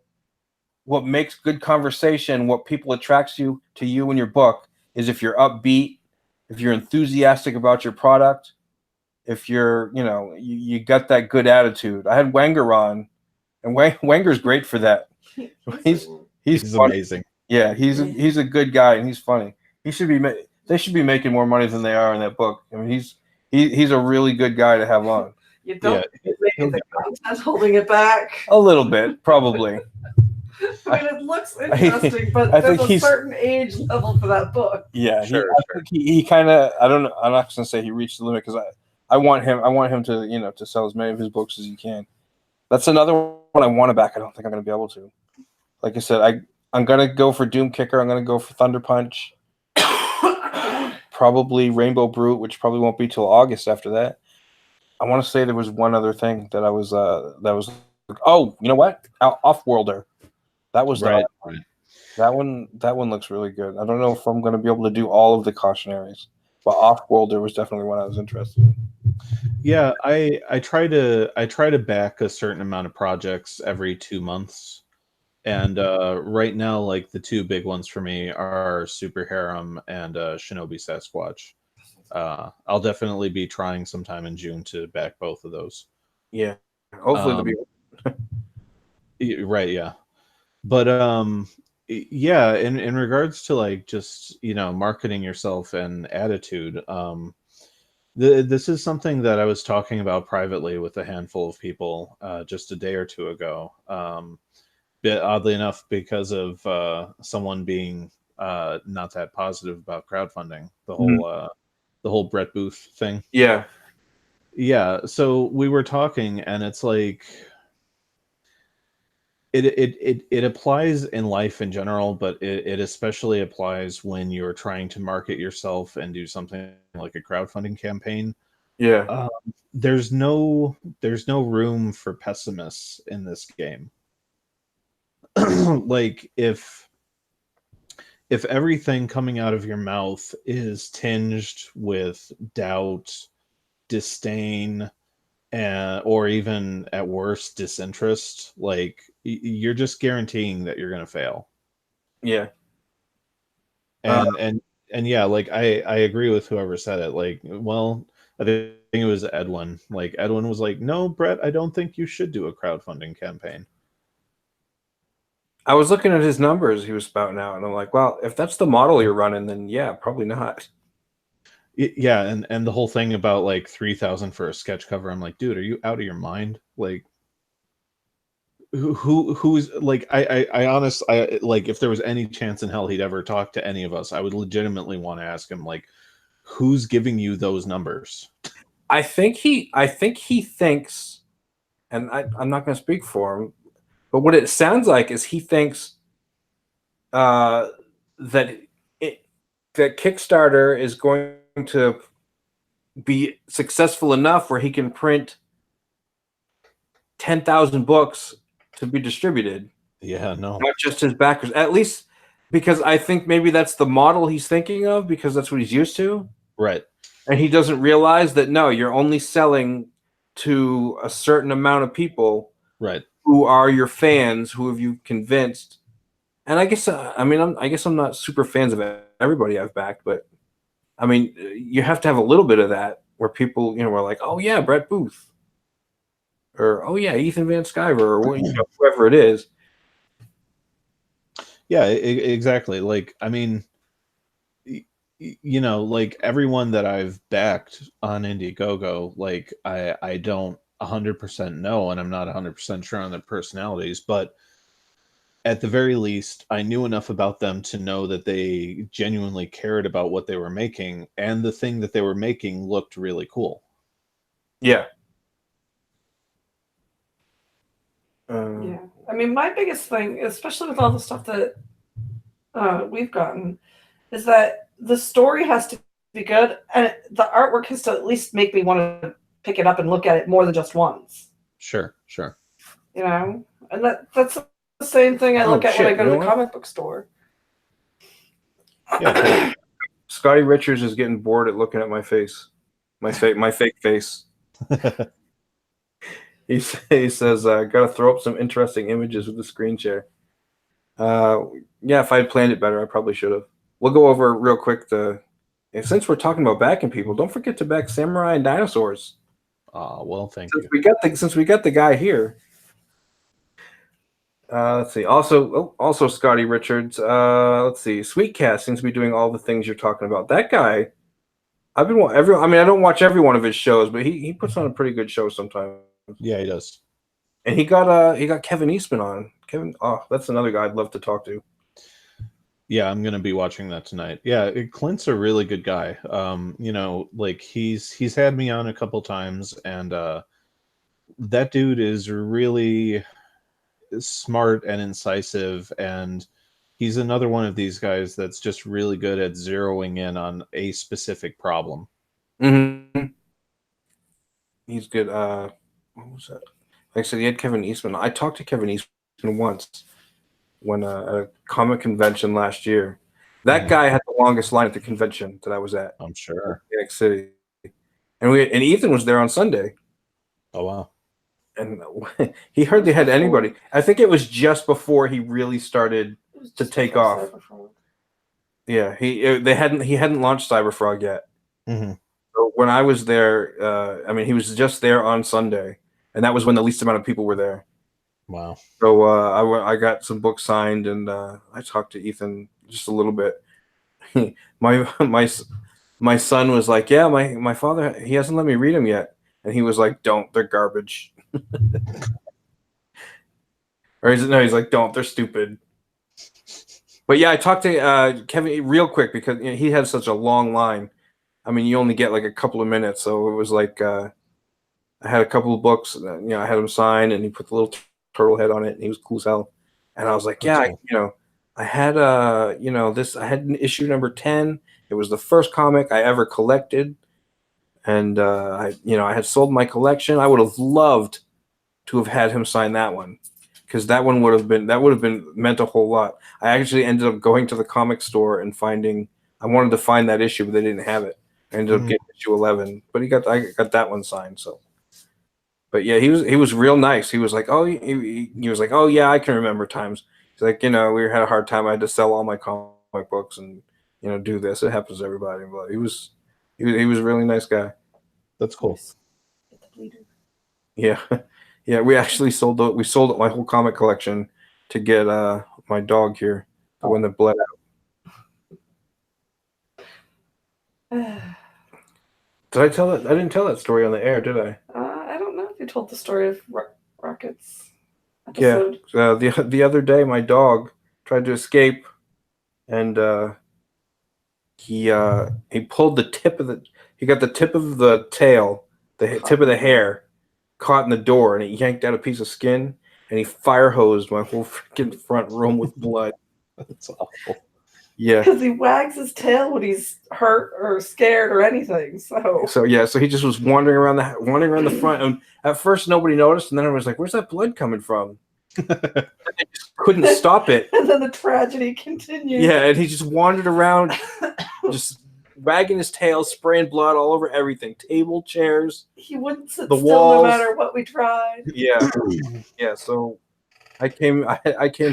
what makes good conversation, what people attracts you to you and your book is if you're upbeat, if you're enthusiastic about your product, if you're, you got that good attitude. I had Wenger on, and Wenger's great for that. He's He's funny. amazing. Yeah, he's a good guy and he's funny. He should be they should be making more money than they are in that book. I mean, he's a really good guy to have on. You don't think the content holding it back? A little bit, probably. I mean, it looks interesting, but there's a certain age level for that book. Yeah, Sure. I think he kind of, I don't know. I'm not going to say he reached the limit because I want him to to sell as many of his books as he can. That's another one I want to back. I don't think I'm going to be able to. Like I said, I'm going to go for Doom Kicker. I'm going to go for Thunder Punch. Probably Rainbow Brute, which probably won't be till August after that. I want to say there was one other thing that was oh, you know what? Offworlder. That was right. That one looks really good. I don't know if I'm going to be able to do all of the cautionaries, but Offworlder was definitely one I was interested in. Yeah, I try to back a certain amount of projects every 2 months. And right now, like the two big ones for me are Super Harem and Shinobi Sasquatch. I'll definitely be trying sometime in June to back both of those. Yeah, hopefully they'll be right. Yeah, but yeah. In regards to like just marketing yourself and attitude, this is something that I was talking about privately with a handful of people just a day or two ago. Bit oddly enough, because of someone being not that positive about crowdfunding, the whole Brett Booth thing. Yeah. So we were talking, and it's like it applies in life in general, but it especially applies when you're trying to market yourself and do something like a crowdfunding campaign. Yeah. There's no room for pessimists in this game. Like if everything coming out of your mouth is tinged with doubt, disdain, or even at worst disinterest, like you're just guaranteeing that you're going to fail. Yeah. And yeah, like I agree with whoever said it. Like, well, I think it was Edwin. Like Edwin was like, "No, Brett, I don't think you should do a crowdfunding campaign." I was looking at his numbers he was spouting out, and I'm like, well, if that's the model you're running, then yeah, probably not. Yeah, and the whole thing about like 3,000 for a sketch cover, I'm like, dude, are you out of your mind? Like, who's like, I honestly, like, if there was any chance in hell he'd ever talk to any of us, I would legitimately want to ask him, like, who's giving you those numbers? I think he thinks, and I'm not going to speak for him, but what it sounds like is he thinks that Kickstarter is going to be successful enough where he can print 10,000 books to be distributed. Yeah, no, not just his backers. At least because I think maybe that's the model he's thinking of because that's what he's used to. Right. And he doesn't realize that no, you're only selling to a certain amount of people. Right. Who are your fans? Who have you convinced? And I guess I guess I'm not super fans of everybody I've backed, but I mean, you have to have a little bit of that where people, were like, oh yeah, Brett Booth, or oh yeah, Ethan Van Sciver, or whoever it is. Yeah, exactly. Like, I mean, like everyone that I've backed on Indiegogo, like I don't 100% know, and I'm not 100% sure on their personalities, but at the very least, I knew enough about them to know that they genuinely cared about what they were making, and the thing that they were making looked really cool. Yeah. Yeah. I mean, my biggest thing, especially with all the stuff that we've gotten, is that the story has to be good, and the artwork has to at least make me want to pick it up and look at it more than just once. Sure. And that's the same thing I look at when I go to the comic book store. Yeah, totally. Scotty Richards is getting bored at looking at my face, my fake face. He says, "Gotta throw up some interesting images with the screen share." Yeah, if I had planned it better, I probably should have. We'll go over real quick and since we're talking about backing people, don't forget to back Samurai and Dinosaurs. Well, thank Since you. Since we got the guy here. Let's see. Also Scotty Richards. Let's see. Sweetcast seems to be doing all the things you're talking about. That guy, I've been I mean, I don't watch every one of his shows, but he puts on a pretty good show sometimes. Yeah, he does. And he got Kevin Eastman on. That's another guy I'd love to talk to. Yeah, I'm gonna be watching that tonight. Yeah, Clint's a really good guy. Like he's had me on a couple times, and that dude is really smart and incisive, and he's another one of these guys that's just really good at zeroing in on a specific problem. Mm-hmm. He's good. What was that? Like I said, he had Kevin Eastman. I talked to Kevin Eastman once when at a comic convention last year. That guy had the longest line at the convention that I was at. I'm sure. Phoenix City, and Ethan was there on Sunday. Oh wow! And he hardly had anybody. I think it was just before he really started to take off. Yeah, he hadn't launched Cyberfrog yet. Mm-hmm. So when I was there, I mean, he was just there on Sunday, and that was when the least amount of people were there. Wow. So I got some books signed, and I talked to Ethan just a little bit. my son was like, "Yeah, my father, he hasn't let me read them yet," and he was like, "Don't, they're garbage." Or he's like, "Don't, they're stupid." But yeah, I talked to Kevin real quick because he had such a long line. I mean, you only get like a couple of minutes, so it was like I had a couple of books. I had him sign, and he put the little turtle head on it, and he was cool as hell. And I was like, "Yeah, cool. I had this. I had an issue number 10. It was the first comic I ever collected, and I had sold my collection. I would have loved to have had him sign that one, because that would have been meant a whole lot. I actually ended up going to the comic store and I wanted to find that issue, but they didn't have it. I ended up getting issue 11, but I got that one signed. So, but yeah, he was real nice. He was like, oh, he was like, oh yeah, I can remember times. He's like, we had a hard time. I had to sell all my comic books and do this. It happens to everybody. But he was a really nice guy. That's cool. Yeah. Yeah, we actually sold my whole comic collection to get my dog here, the one that bled out. Did I tell that? I didn't tell that story on the air, did I? I don't know if you told the story of Rocket's episode. Yeah, the other day my dog tried to escape, and he pulled the tip of he got the tip of the tail, the tip of the hair, caught in the door, and it yanked out a piece of skin, and he fire hosed my whole freaking front room with blood. That's awful. Yeah, because he wags his tail when he's hurt or scared or anything. So he just was wandering around the front, and at first nobody noticed, and then I was like, "Where's that blood coming from?" And I just couldn't stop it. And then the tragedy continued. Yeah, and he just wandered around, just wagging his tail, spraying blood all over everything. Table, chairs. He wouldn't sit still walls. No matter what we tried. Yeah. Yeah, so I came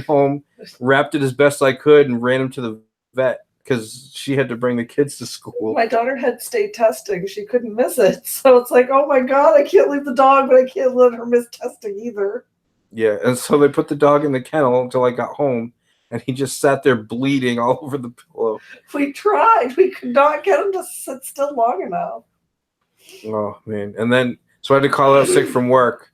home, wrapped it as best I could, and ran him to the vet. because she had to bring the kids to school. My daughter had state testing. She couldn't miss it. So it's like, oh my God, I can't leave the dog, but I can't let her miss testing either. Yeah, and so they put the dog in the kennel until I got home, and he just sat there bleeding all over the pillow. We tried. We could not get him to sit still long enough. Oh, man. And then, so I had to call out sick from work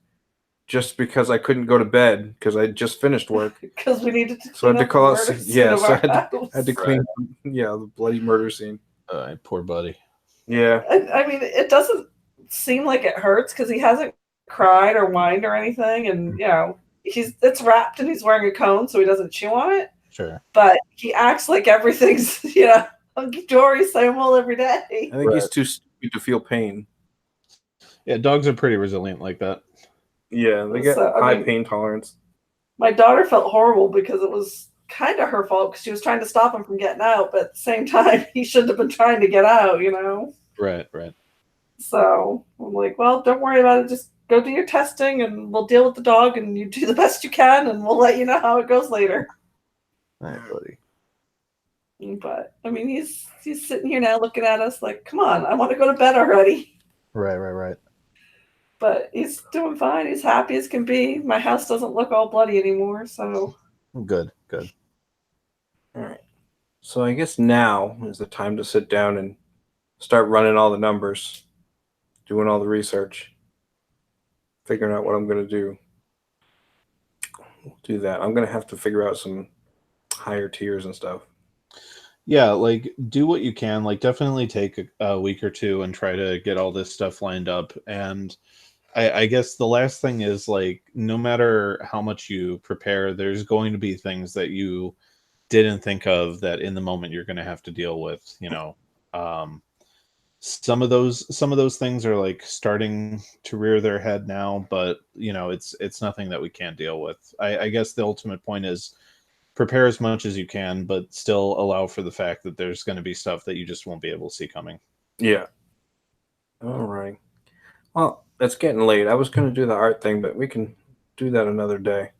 just because I couldn't go to bed because I just finished work. Because we needed to So I clean had to up call the out murder sick. scene Yeah, of so I our had to house. clean, the bloody murder scene. Poor buddy. Yeah. I mean, it doesn't seem like it hurts because he hasn't cried or whined or anything, and it's wrapped and he's wearing a cone so he doesn't chew on it. Sure. But he acts like everything's hunky dory, same old every day. I think he's too stupid to feel pain. Yeah, dogs are pretty resilient like that. Yeah, they get high pain tolerance. My daughter felt horrible because it was kind of her fault because she was trying to stop him from getting out, but at the same time, he shouldn't have been trying to get out, Right. So I'm like, well, don't worry about it. Just go do your testing and we'll deal with the dog and you do the best you can and we'll let you know how it goes later. All right, buddy. But I mean, he's sitting here now looking at us like, come on, I want to go to bed already. Right. But he's doing fine. He's happy as can be. My house doesn't look all bloody anymore, so. Good. All right. So I guess now is the time to sit down and start running all the numbers, doing all the research, figuring out what I'm going to do. We'll do that. I'm going to have to figure out some higher tiers and stuff. Yeah, like do what you can. Like definitely take a week or two and try to get all this stuff lined up. And I guess the last thing is like no matter how much you prepare, there's going to be things that you didn't think of that in the moment you're going to have to deal with. Some of those things are like starting to rear their head now, but it's nothing that we can't deal with. I guess the ultimate point is prepare as much as you can, but still allow for the fact that there's going to be stuff that you just won't be able to see coming. Yeah. All right. Well, it's getting late. I was going to do the art thing, but we can do that another day.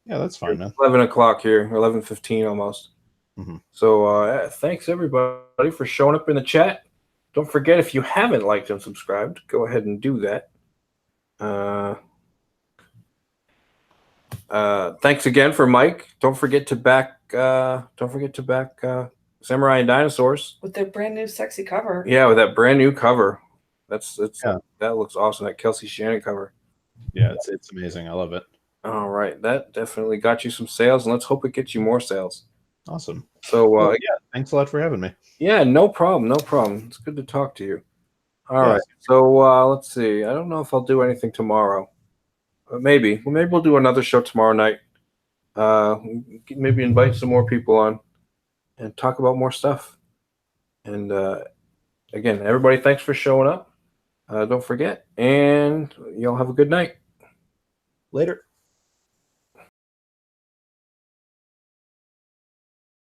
Yeah, that's fine, man. 11 o'clock here, 11:15 almost. Mm-hmm. So thanks everybody for showing up in the chat. Don't forget, if you haven't liked and subscribed, go ahead and do that. Thanks again for Mike. Don't forget to back Samurai and Dinosaurs with their brand new sexy cover. Yeah, with that brand new cover. That looks awesome. That Kelsey Shannon cover. Yeah, it's amazing. I love it. All right, that definitely got you some sales, and let's hope it gets you more sales. Awesome. So yeah, thanks a lot for having me. Yeah, no problem. It's good to talk to you. All right. So let's see. I don't know if I'll do anything tomorrow. Maybe we'll do another show tomorrow night. Maybe invite some more people on and talk about more stuff. And again, everybody, thanks for showing up. Don't forget, and y'all have a good night. Later.